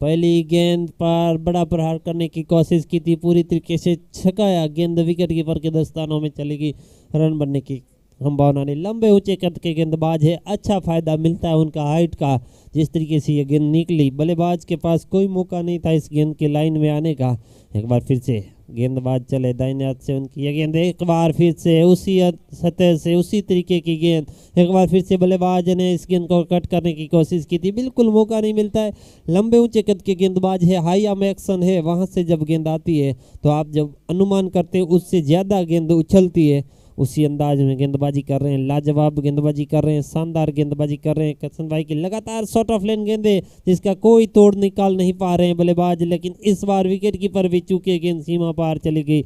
पहली गेंद पर बड़ा प्रहार करने की कोशिश की थी, पूरी तरीके से छकाया, गेंद विकेट कीपर के दस्तानों में चली गई, रन बनने की संभावना नहीं। लंबे ऊंचे कद के गेंदबाज है, अच्छा फायदा मिलता है उनका हाइट का। जिस तरीके से ये गेंद निकली, बल्लेबाज के पास कोई मौका नहीं था इस गेंद के लाइन में आने का। एक बार फिर से गेंदबाज चले दाहिने हाथ से उनकी ये गेंद, एक बार फिर से उसी सतह से उसी तरीके की गेंद, एक बार फिर से बल्लेबाज ने इस गेंद को कट करने की कोशिश की थी, बिल्कुल मौका नहीं मिलता है। लंबे ऊंचे कद के गेंदबाज है, हाई आर्म एक्शन है, वहां से जब गेंद आती है तो आप जब अनुमान करते हैं उससे ज्यादा गेंद उछलती है। उसी अंदाज में गेंदबाजी कर रहे हैं, लाजवाब गेंदबाजी कर रहे हैं, शानदार गेंदबाजी कर रहे हैं करसन भाई की। लगातार शॉर्ट ऑफ लेन गेंदे जिसका कोई तोड़ निकाल नहीं पा रहे हैं बल्लेबाज, लेकिन इस बार विकेट कीपर भी चूके गेंद सीमा पार चली गई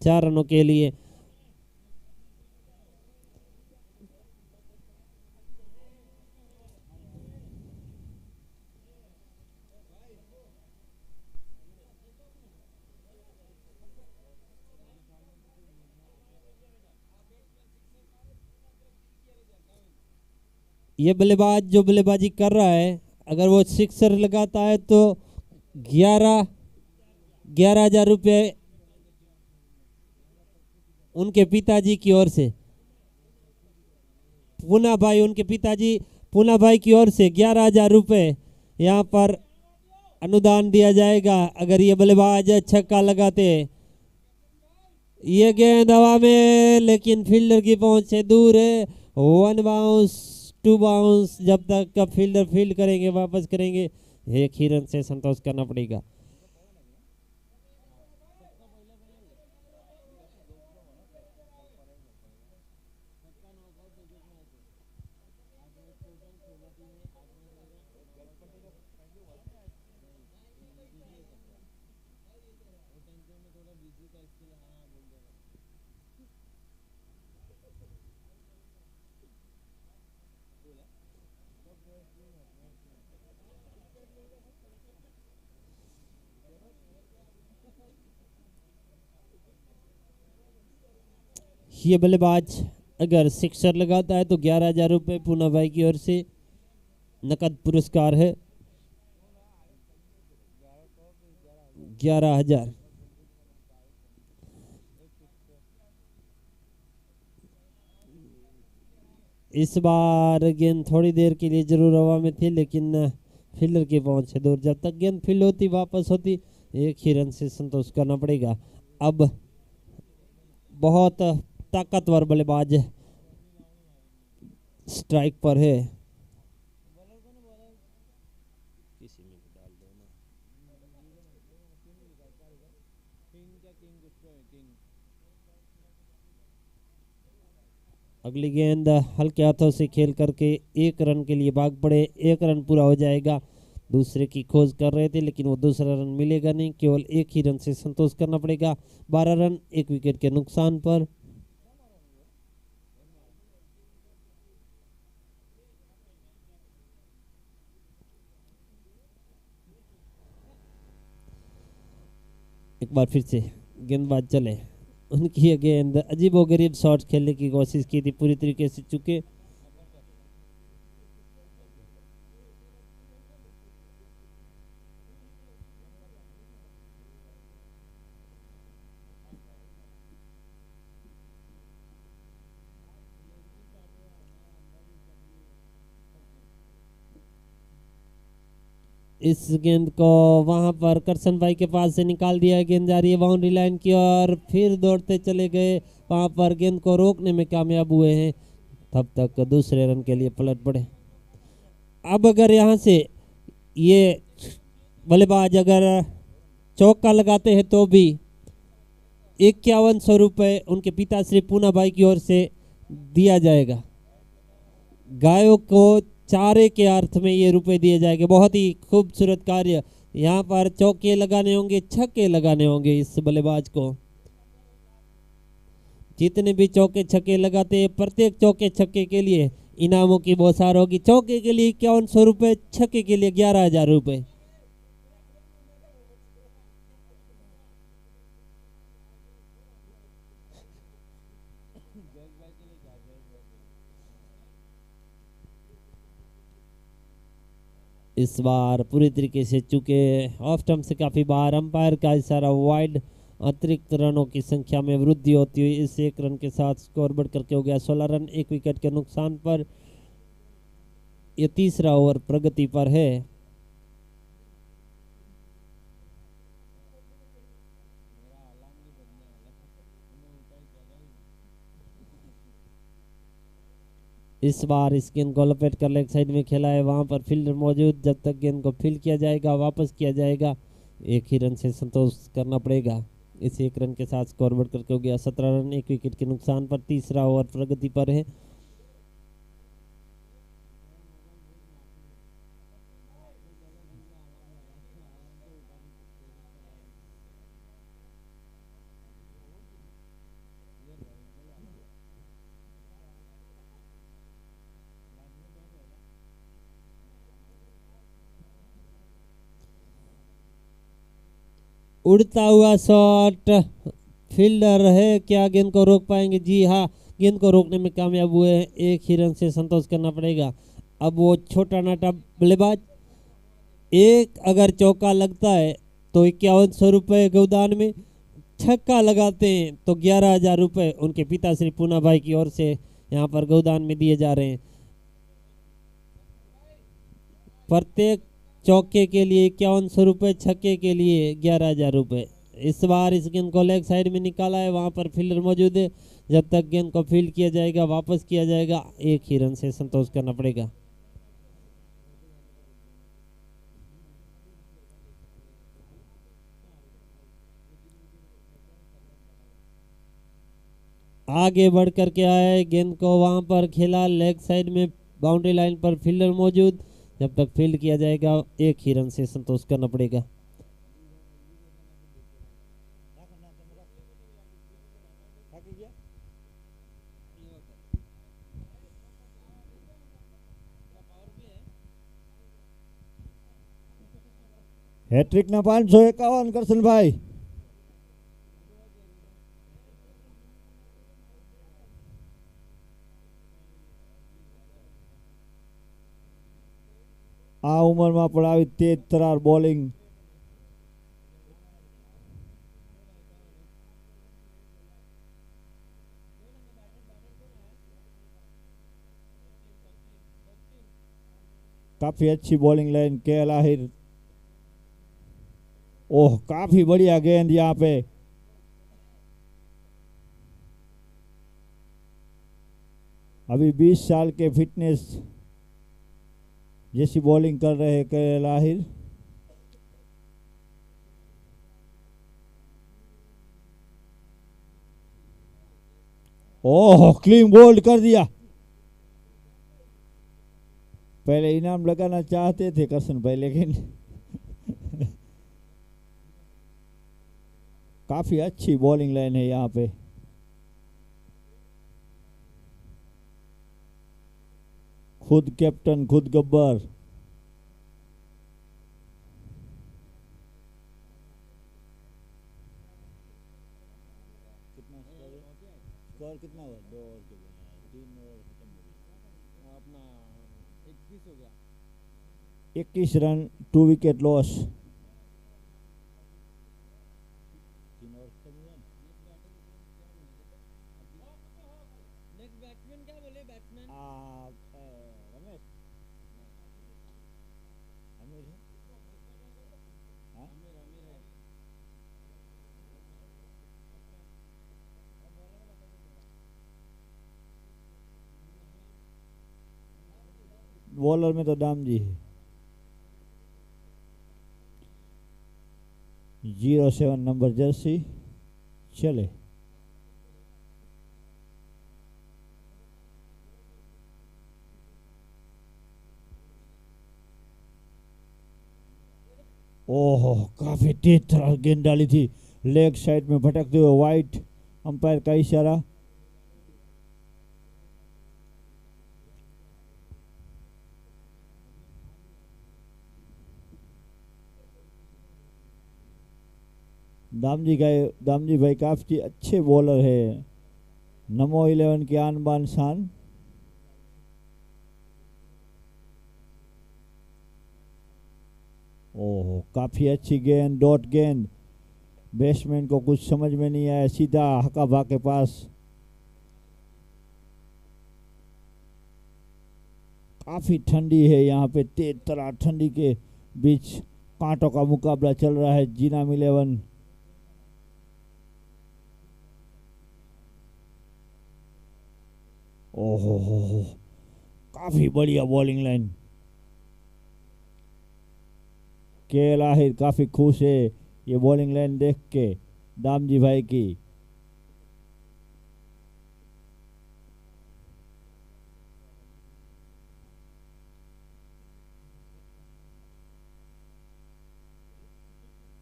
4 रनों के लिए। ये बल्लेबाज जो बल्लेबाजी कर रहा है, अगर वो सिक्सर लगाता है तो 11,000 रुपये उनके पिताजी की ओर से, पूना भाई, उनके पिताजी पूना भाई की ओर से 11,000 रुपये यहाँ पर अनुदान दिया जाएगा अगर ये बल्लेबाज छक्का लगाते। ये गेंद हवा में, लेकिन फील्डर की पहुंच से दूर है। 1 बाउंस 2 बाउंस, जब तक फील्डर फील्ड करेंगे वापस करेंगे, एक ही रन से संतोष करना पड़ेगा। ये बल्लेबाज अगर सिक्सर लगाता है तो 11,000 रुपये पूना भाई की ओर से नकद पुरस्कार है। 11,000। इस बार गेंद थोड़ी देर के लिए जरूर हवा में थी, लेकिन फील्डर की पहुंच से दूर। जब तक गेंद फील्ड होती वापस होती, एक ही रन से संतोष करना पड़ेगा। अब बहुत ताकतवर बल्लेबाज स्ट्राइक पर है। अगली गेंद हल्के हाथों से खेल करके 1 रन के लिए भाग पड़े। 1 रन पूरा हो जाएगा। दूसरे की खोज कर रहे थे, लेकिन वो दूसरा रन मिलेगा नहीं, केवल 1 ही रन से संतोष करना पड़ेगा। 12 रन 1 विकेट के नुकसान पर। एक बार फिर से गेंदबाज चले, उनकी ये गेंद अजीबोगरीब शॉट खेलने की कोशिश की थी, पूरी तरीके से चुके। इस गेंद को वहां पर करसन भाई के पास से निकाल दिया। गेंद जा रही है बाउंड्री लाइन की और फिर दौड़ते चले गए, वहां पर गेंद को रोकने में कामयाब हुए हैं। तब तक दूसरे रन के लिए पलट पड़े। अब अगर यहां से ये बल्लेबाज अगर चौका लगाते हैं तो भी 5100 रुपये उनके पिता श्री पूना भाई की ओर से दिया जाएगा। गायों को चारे के अर्थ में ये रुपए दिए जाएंगे। बहुत ही खूबसूरत कार्य। यहाँ पर चौके लगाने होंगे, छक्के लगाने होंगे इस बल्लेबाज को। जितने भी चौके छक्के लगाते हैं प्रत्येक चौके छक्के के लिए इनामों की बौछार होगी। चौके के लिए 5100 रुपये, छक्के के लिए 11,000 रुपये। इस बार पूरी तरीके से चूके ऑफ स्टंप से काफी बाहर, अंपायर का इशारा वाइड। अतिरिक्त रनों की संख्या में वृद्धि होती हुई इस 1 रन के साथ स्कोर बढ़ करके हो गया 16 रन। 1 विकेट के नुकसान पर ये तीसरा ओवर प्रगति पर है। इस बार इस गेंद को लपेट कर लेग साइड में खेला है, वहां पर फील्डर मौजूद। जब तक गेंद को फील्ड किया जाएगा, वापस किया जाएगा, 1 ही रन से संतोष करना पड़ेगा। इस 1 रन के साथ स्कोर बढ़ करके हो गया 17 रन। 1 विकेट के नुकसान पर तीसरा ओवर प्रगति पर है। उड़ता हुआ शॉट, फील्डर है, क्या गेंद को रोक पाएंगे? जी हाँ, गेंद को रोकने में कामयाब हुए हैं। 1 ही रन से संतोष करना पड़ेगा। अब वो छोटा नाटा बल्लेबाज, एक अगर चौका लगता है तो 5100 रुपये गौदान में, छक्का लगाते हैं तो 11,000 रुपये उनके पिता श्री पूना भाई की ओर से यहाँ पर गौदान में दिए जा रहे हैं। प्रत्येक चौके के लिए 5100 रुपये, छक्के के लिए 11,000 रुपये। इस बार इस गेंद को लेग साइड में निकाला है, वहां पर फील्डर मौजूद है। जब तक गेंद को फील्ड किया जाएगा, वापस किया जाएगा, 1 ही रन से संतोष करना पड़ेगा। आगे बढ़ करके आए, गेंद को वहां पर खेला, लेग साइड में बाउंड्री लाइन पर फील्डर मौजूद। जब तक फील्ड किया जाएगा, 1 ही रन से संतोष करना पड़ेगा। हैट्रिक ना 551 करसन भाई। આ ઉંમરમાં પણ આવી તેજ તરાર બોલિંગ काफी अच्छी बॉलिंग लाइन केएल आहिर। ओह, काफी बढ़िया गेंद यहाँ पे। अभी 20 साल के फिटनेस जैसी बॉलिंग कर रहे हैं केएल आहिर। ओह, क्लीन बोल्ड कर दिया। पहले इनाम लगाना चाहते थे करसन भाई, लेकिन काफी अच्छी बॉलिंग लाइन है यहाँ पे। खुद कैप्टन, खुद गब्बर। स्कोर कितना हुआ? 2 ओवर के बाद 3 ओवर खत्म हो गया, अपना 21 हो गया। 21 रन, 2 विकेट लॉस। 3 ओवर खत्म हुआ। नेक्स्ट बैट्समैन क्या बोले? बैट्समैन रमेश, अमीर है। हाँ, बॉलर में तो दाम जी है। 07 नंबर जर्सी चले। ओहो, काफी तेज तरह गेंद डाली थी, लेग साइड में भटकते हुए वाइट। अंपायर का इशारा, दामजी भाई काफ़ी अच्छे बॉलर है। नमो 11 की आन बान शान। ओहो, काफ़ी अच्छी गेंद, डॉट गेंद। बैट्समैन को कुछ समझ में नहीं आया, सीधा हकाबा के पास। काफ़ी ठंडी है यहाँ पे, तेज तरार ठंडी के बीच कांटों का मुकाबला चल रहा है जीनाम 11। ओहो हो, काफ़ी बढ़िया बॉलिंग लाइन। केएल आहिर काफ़ी खुश है ये बॉलिंग लाइन देख के दामजी भाई की।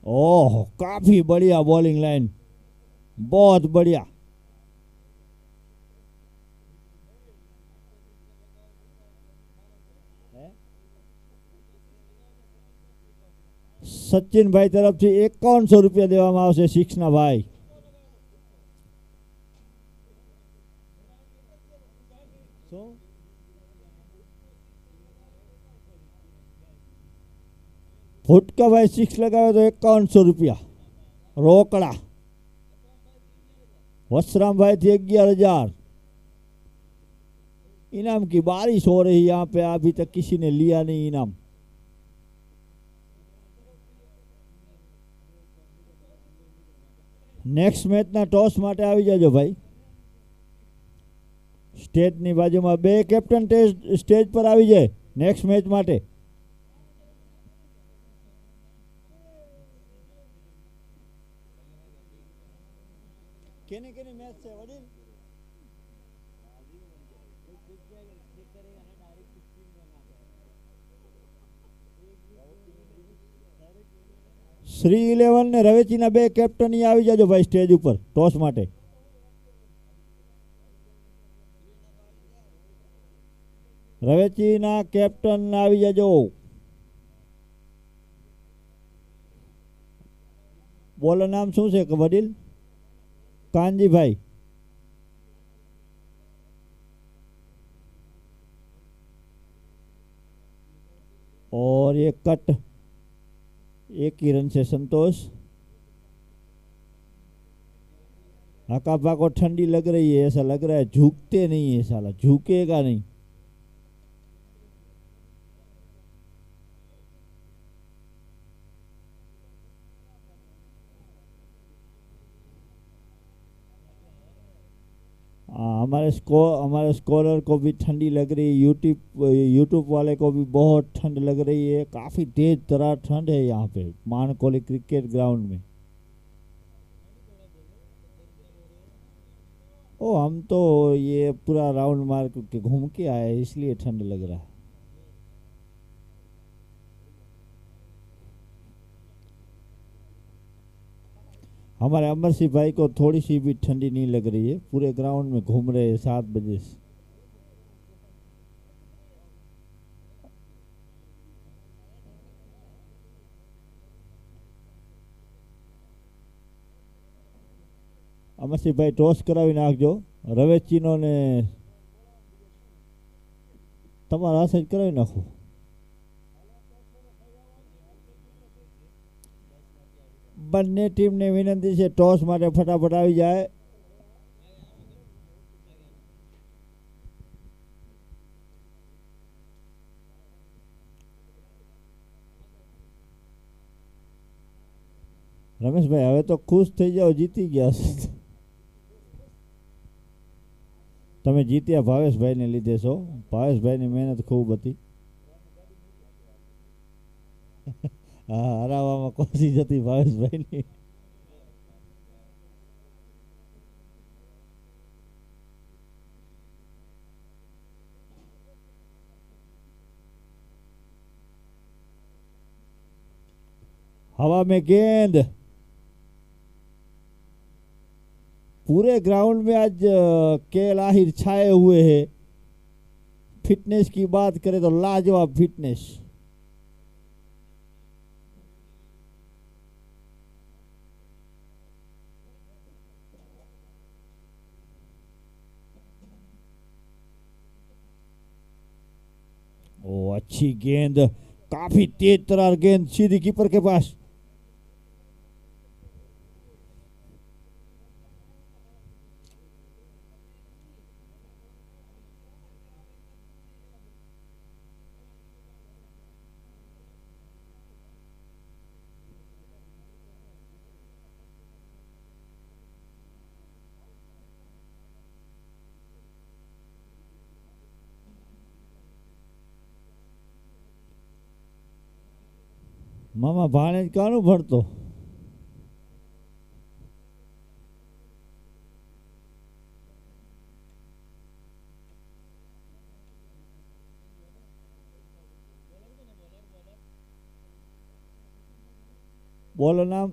ओह, काफ़ी बढ़िया बॉलिंग लाइन, बहुत बढ़िया। सचिन भाई तरफ से 5100 रुपया देवामां आवशे शिक्षना भाई। फुटका भाई 6 लगावे तो 5100 रुपया रोकड़ा। वसराम भाई थी 11,000। इनाम की बारिश हो रही यहाँ पे, अभी तक किसी ने लिया नहीं इनाम। नेक्स्ट मैच ना टॉस माटे આવી જાજો ભાઈ। સ્ટેજની બાજુમાં બે કેપ્ટન સ્ટેજ પર આવી જાય નેક્સ્ટ મેચ માટે। કેની કેની મેચ છે વડીલ? श्री 11 ने रवेचीना बे कैप्टन આવી જાજો ભાઈ સ્ટેજ ઉપર ટોસ માટે। રવેચીના કેપ્ટન આવી જાજો। બોલર નામ શું છે વડીલ? કાનજી ભાઈ। और ये कट, एक ही रन से संतोष। हकाबा को ठंडी लग रही है, ऐसा लग रहा है झुकते नहीं है, साला झुकेगा नहीं। हमारे स्कॉलर को भी ठंडी लग रही है, यूट्यूब वाले को भी बहुत ठंड लग रही है। काफ़ी तेज तरार ठंड है यहाँ पे मानकोली क्रिकेट ग्राउंड में। ओ, हम तो ये पूरा राउंड मार के घूम के आए इसलिए ठंड लग रहा है। हमारे अमर सिंह भाई को थोड़ी सी भी ठंडी नहीं लग रही है, पूरे ग्राउंड में घूम रहे हैं 7 बजे से। अमर सिंह भाई टॉस करावी नाखजो। रवेचीनो ने तमारा हाथ करावी नाखो। બંને ટીમને વિનંતી છે ટોસ માટે ફટાફટ આવી જાય। રમેશભાઈ હવે તો ખુશ થઈ જાઓ, જીતી ગયા તમે। જીત્યા ભાવેશભાઈને લીધે છો, ભાવેશભાઈની મહેનત ખૂબ હતી। हाँ, हरावामां कोशिश હતી ભાવેશભાઈની। हवा में गेंद, पूरे ग्राउंड में आज केएल आहिर छाए हुए हैं। फिटनेस की बात करें तो लाजवाब फिटनेस। अच्छी गेंद, काफी तेज तरार गेंद सीधी कीपर के पास। मामा भाणेज काનું ભણતો? बोलो नाम।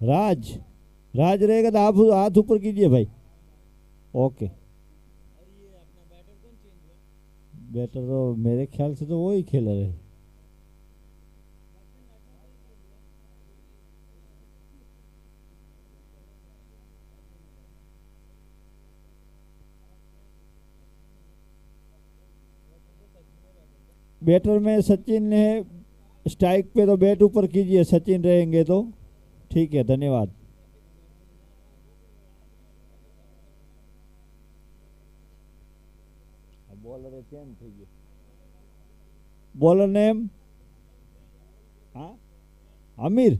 राज। राज रहेगा तो आप हाथ ऊपर कीजिए भाई। ओके। बैटर तो मेरे ख्याल से तो वो ही खेल रहे। बैटर में सचिन है, स्ट्राइक पे तो बैट ऊपर कीजिए, सचिन रहेंगे तो ठीक है। धन्यवाद। बॉलर चेंज થઈ ગયો। Bowler name? हाँ, आमिर।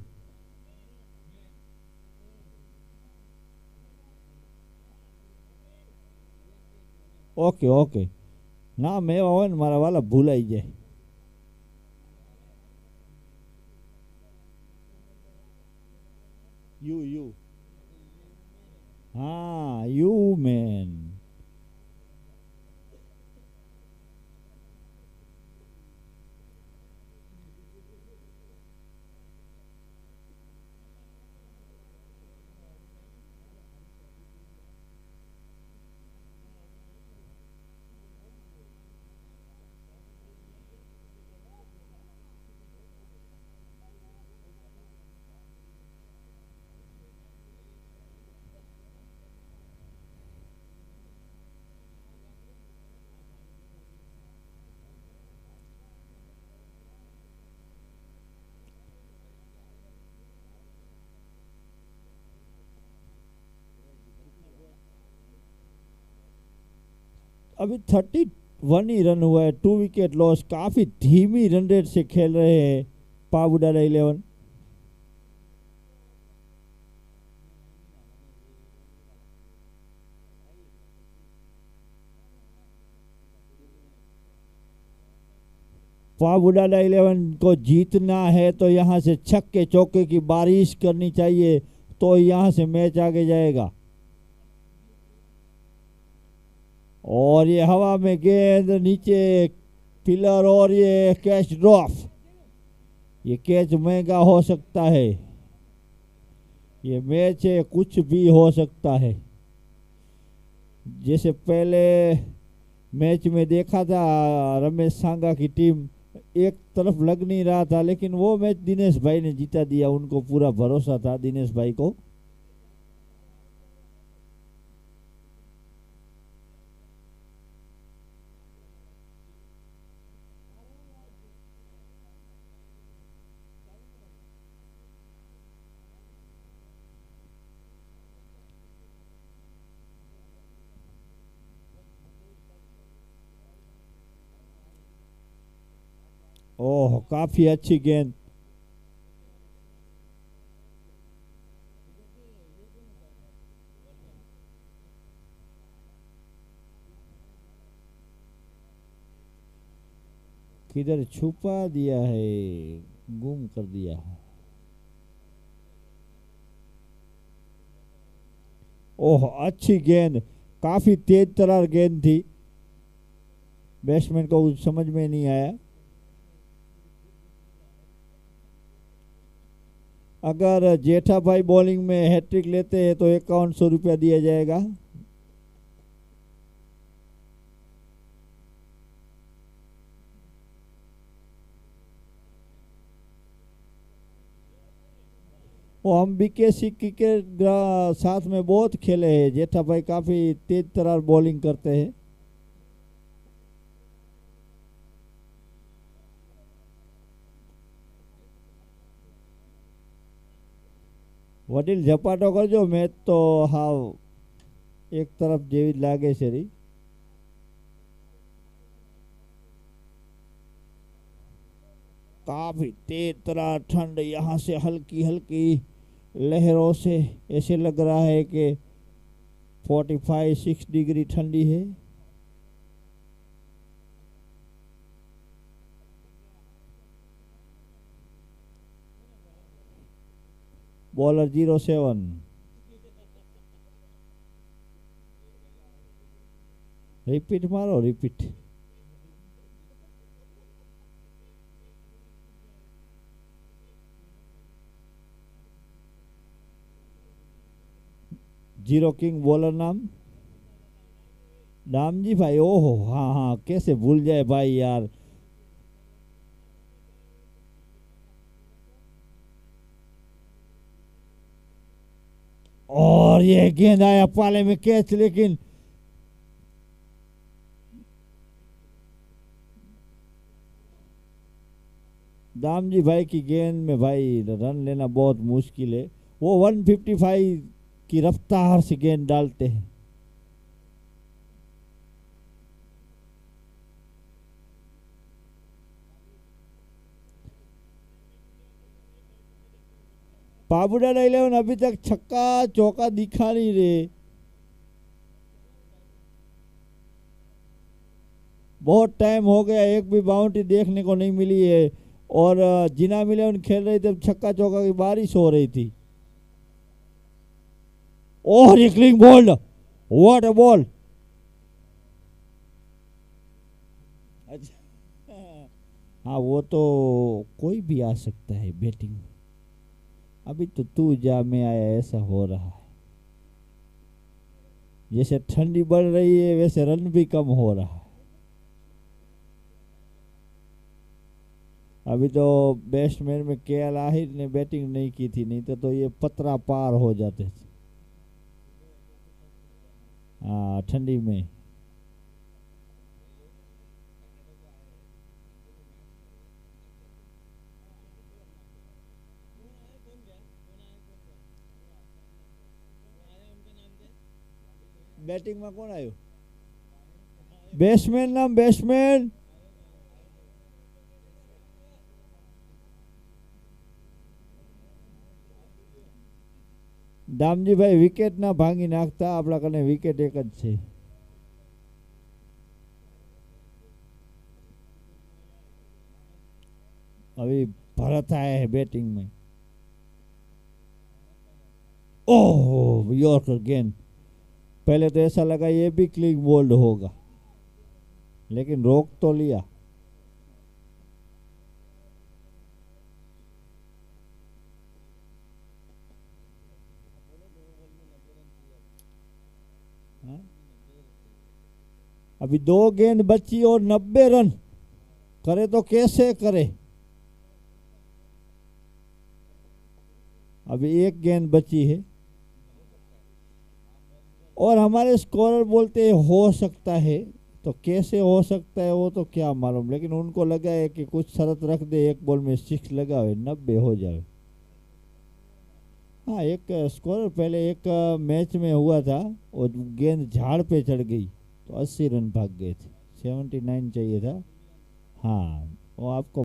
ओके ओके, नाम एवा હોય ને મારા વાલા ભૂલાઈ જાય। यू। हाँ, यू मैन। अभी 31 ही रन हुआ है, 2 विकेट लॉस। काफी धीमी रन रेट से खेल रहे हैं पावुडाला 11। पावुडाला 11 को जीतना है तो यहाँ से छक्के चौके की बारिश करनी चाहिए, तो यहाँ से मैच आगे जाएगा। और ये हवा में गेंद नीचे पिलर, और ये कैच ड्रॉप। ये कैच महंगा हो सकता है। ये मैच है, कुछ भी हो सकता है। जैसे पहले मैच में देखा था, रमेश सांगा की टीम एक तरफ लग नहीं रहा था, लेकिन वो मैच दिनेश भाई ने जीता दिया। उनको पूरा भरोसा था दिनेश भाई को। ओह, काफी अच्छी गेंद। किधर छुपा दिया है, गुम कर दिया है। ओह, अच्छी गेंद, काफी तेज तरार गेंद थी। बैट्समैन को कुछ समझ में नहीं आया। अगर जेठा भाई बॉलिंग में हैट्रिक लेते हैं तो 5100 रुपया दिया जाएगा। वो हम बीकेसी क्रिकेट साथ में बहुत खेले हैं। जेठा भाई काफी तेज तरार बॉलिंग करते हैं। વડીલ ઝપાટો કરજો, મેચ તો હાવ એક તરફ જેવી જ લાગે છે રી. काफी तेज तरह ठंड, यहाँ से हल्की हल्की लहरों से ऐसे लग रहा है कि 45-6 डिग्री ठंडी है. बॉलर 07. रिपीट मारो, रिपीट. जीरो किंग बॉलर नाम दामजी भाई. ओहो हाँ हाँ, कैसे भूल जाए भाई यार. और ये गेंद आया पाले में कैच, लेकिन दामजी भाई की गेंद में भाई रन लेना बहुत मुश्किल है. वो 155 की रफ्तार से गेंद डालते हैं. पाबुडा 11 अभी तक छक्का चौका दिखा नहीं रहे. बहुत टाइम हो गया, एक भी बाउंड्री देखने को नहीं मिली है. और जिना मिले खेल रहे थे, छक्का चौका की बारिश हो रही थी. और एक clean ball, what a ball. हाँ वो तो कोई भी आ सकता है बैटिंग. अभी तो तू जा मैं आया ऐसा हो रहा है. जैसे ठंडी बढ़ रही है वैसे रन भी कम हो रहा है. अभी तो बैट्समैन में केएल आहिर ने बैटिंग नहीं की थी, नहीं तो ये पतरा पार हो जाते थे. हाँ ठंडी में. बैटिंग में कौन आयो? बैट्समैन नाम बैट्समैन. दामजी भाई विकेट ना भांगी नाखता, आपड़ा कने विकेट एक ज छे. अभी भरत आया है बैटिंग में. ओह यॉर्कर गेंद. पहले तो ऐसा लगा ये भी क्लिक बोल्ड होगा, लेकिन रोक तो लिया. अभी 2 गेंद बची और 90 रन करे तो कैसे करे. अभी 1 गेंद बची है और हमारे स्कोरर बोलते हैं हो सकता है. तो कैसे हो सकता है वो तो क्या मालूम, लेकिन उनको लगा है कि कुछ शर्त रख दे, 1 बॉल में 6 लगावे 90 हो जाए. हाँ एक स्कोरर पहले एक मैच में हुआ था, और गेंद झाड़ पे चढ़ गई तो 80 रन भाग गए थे. 79 चाहिए था. हाँ वो आपको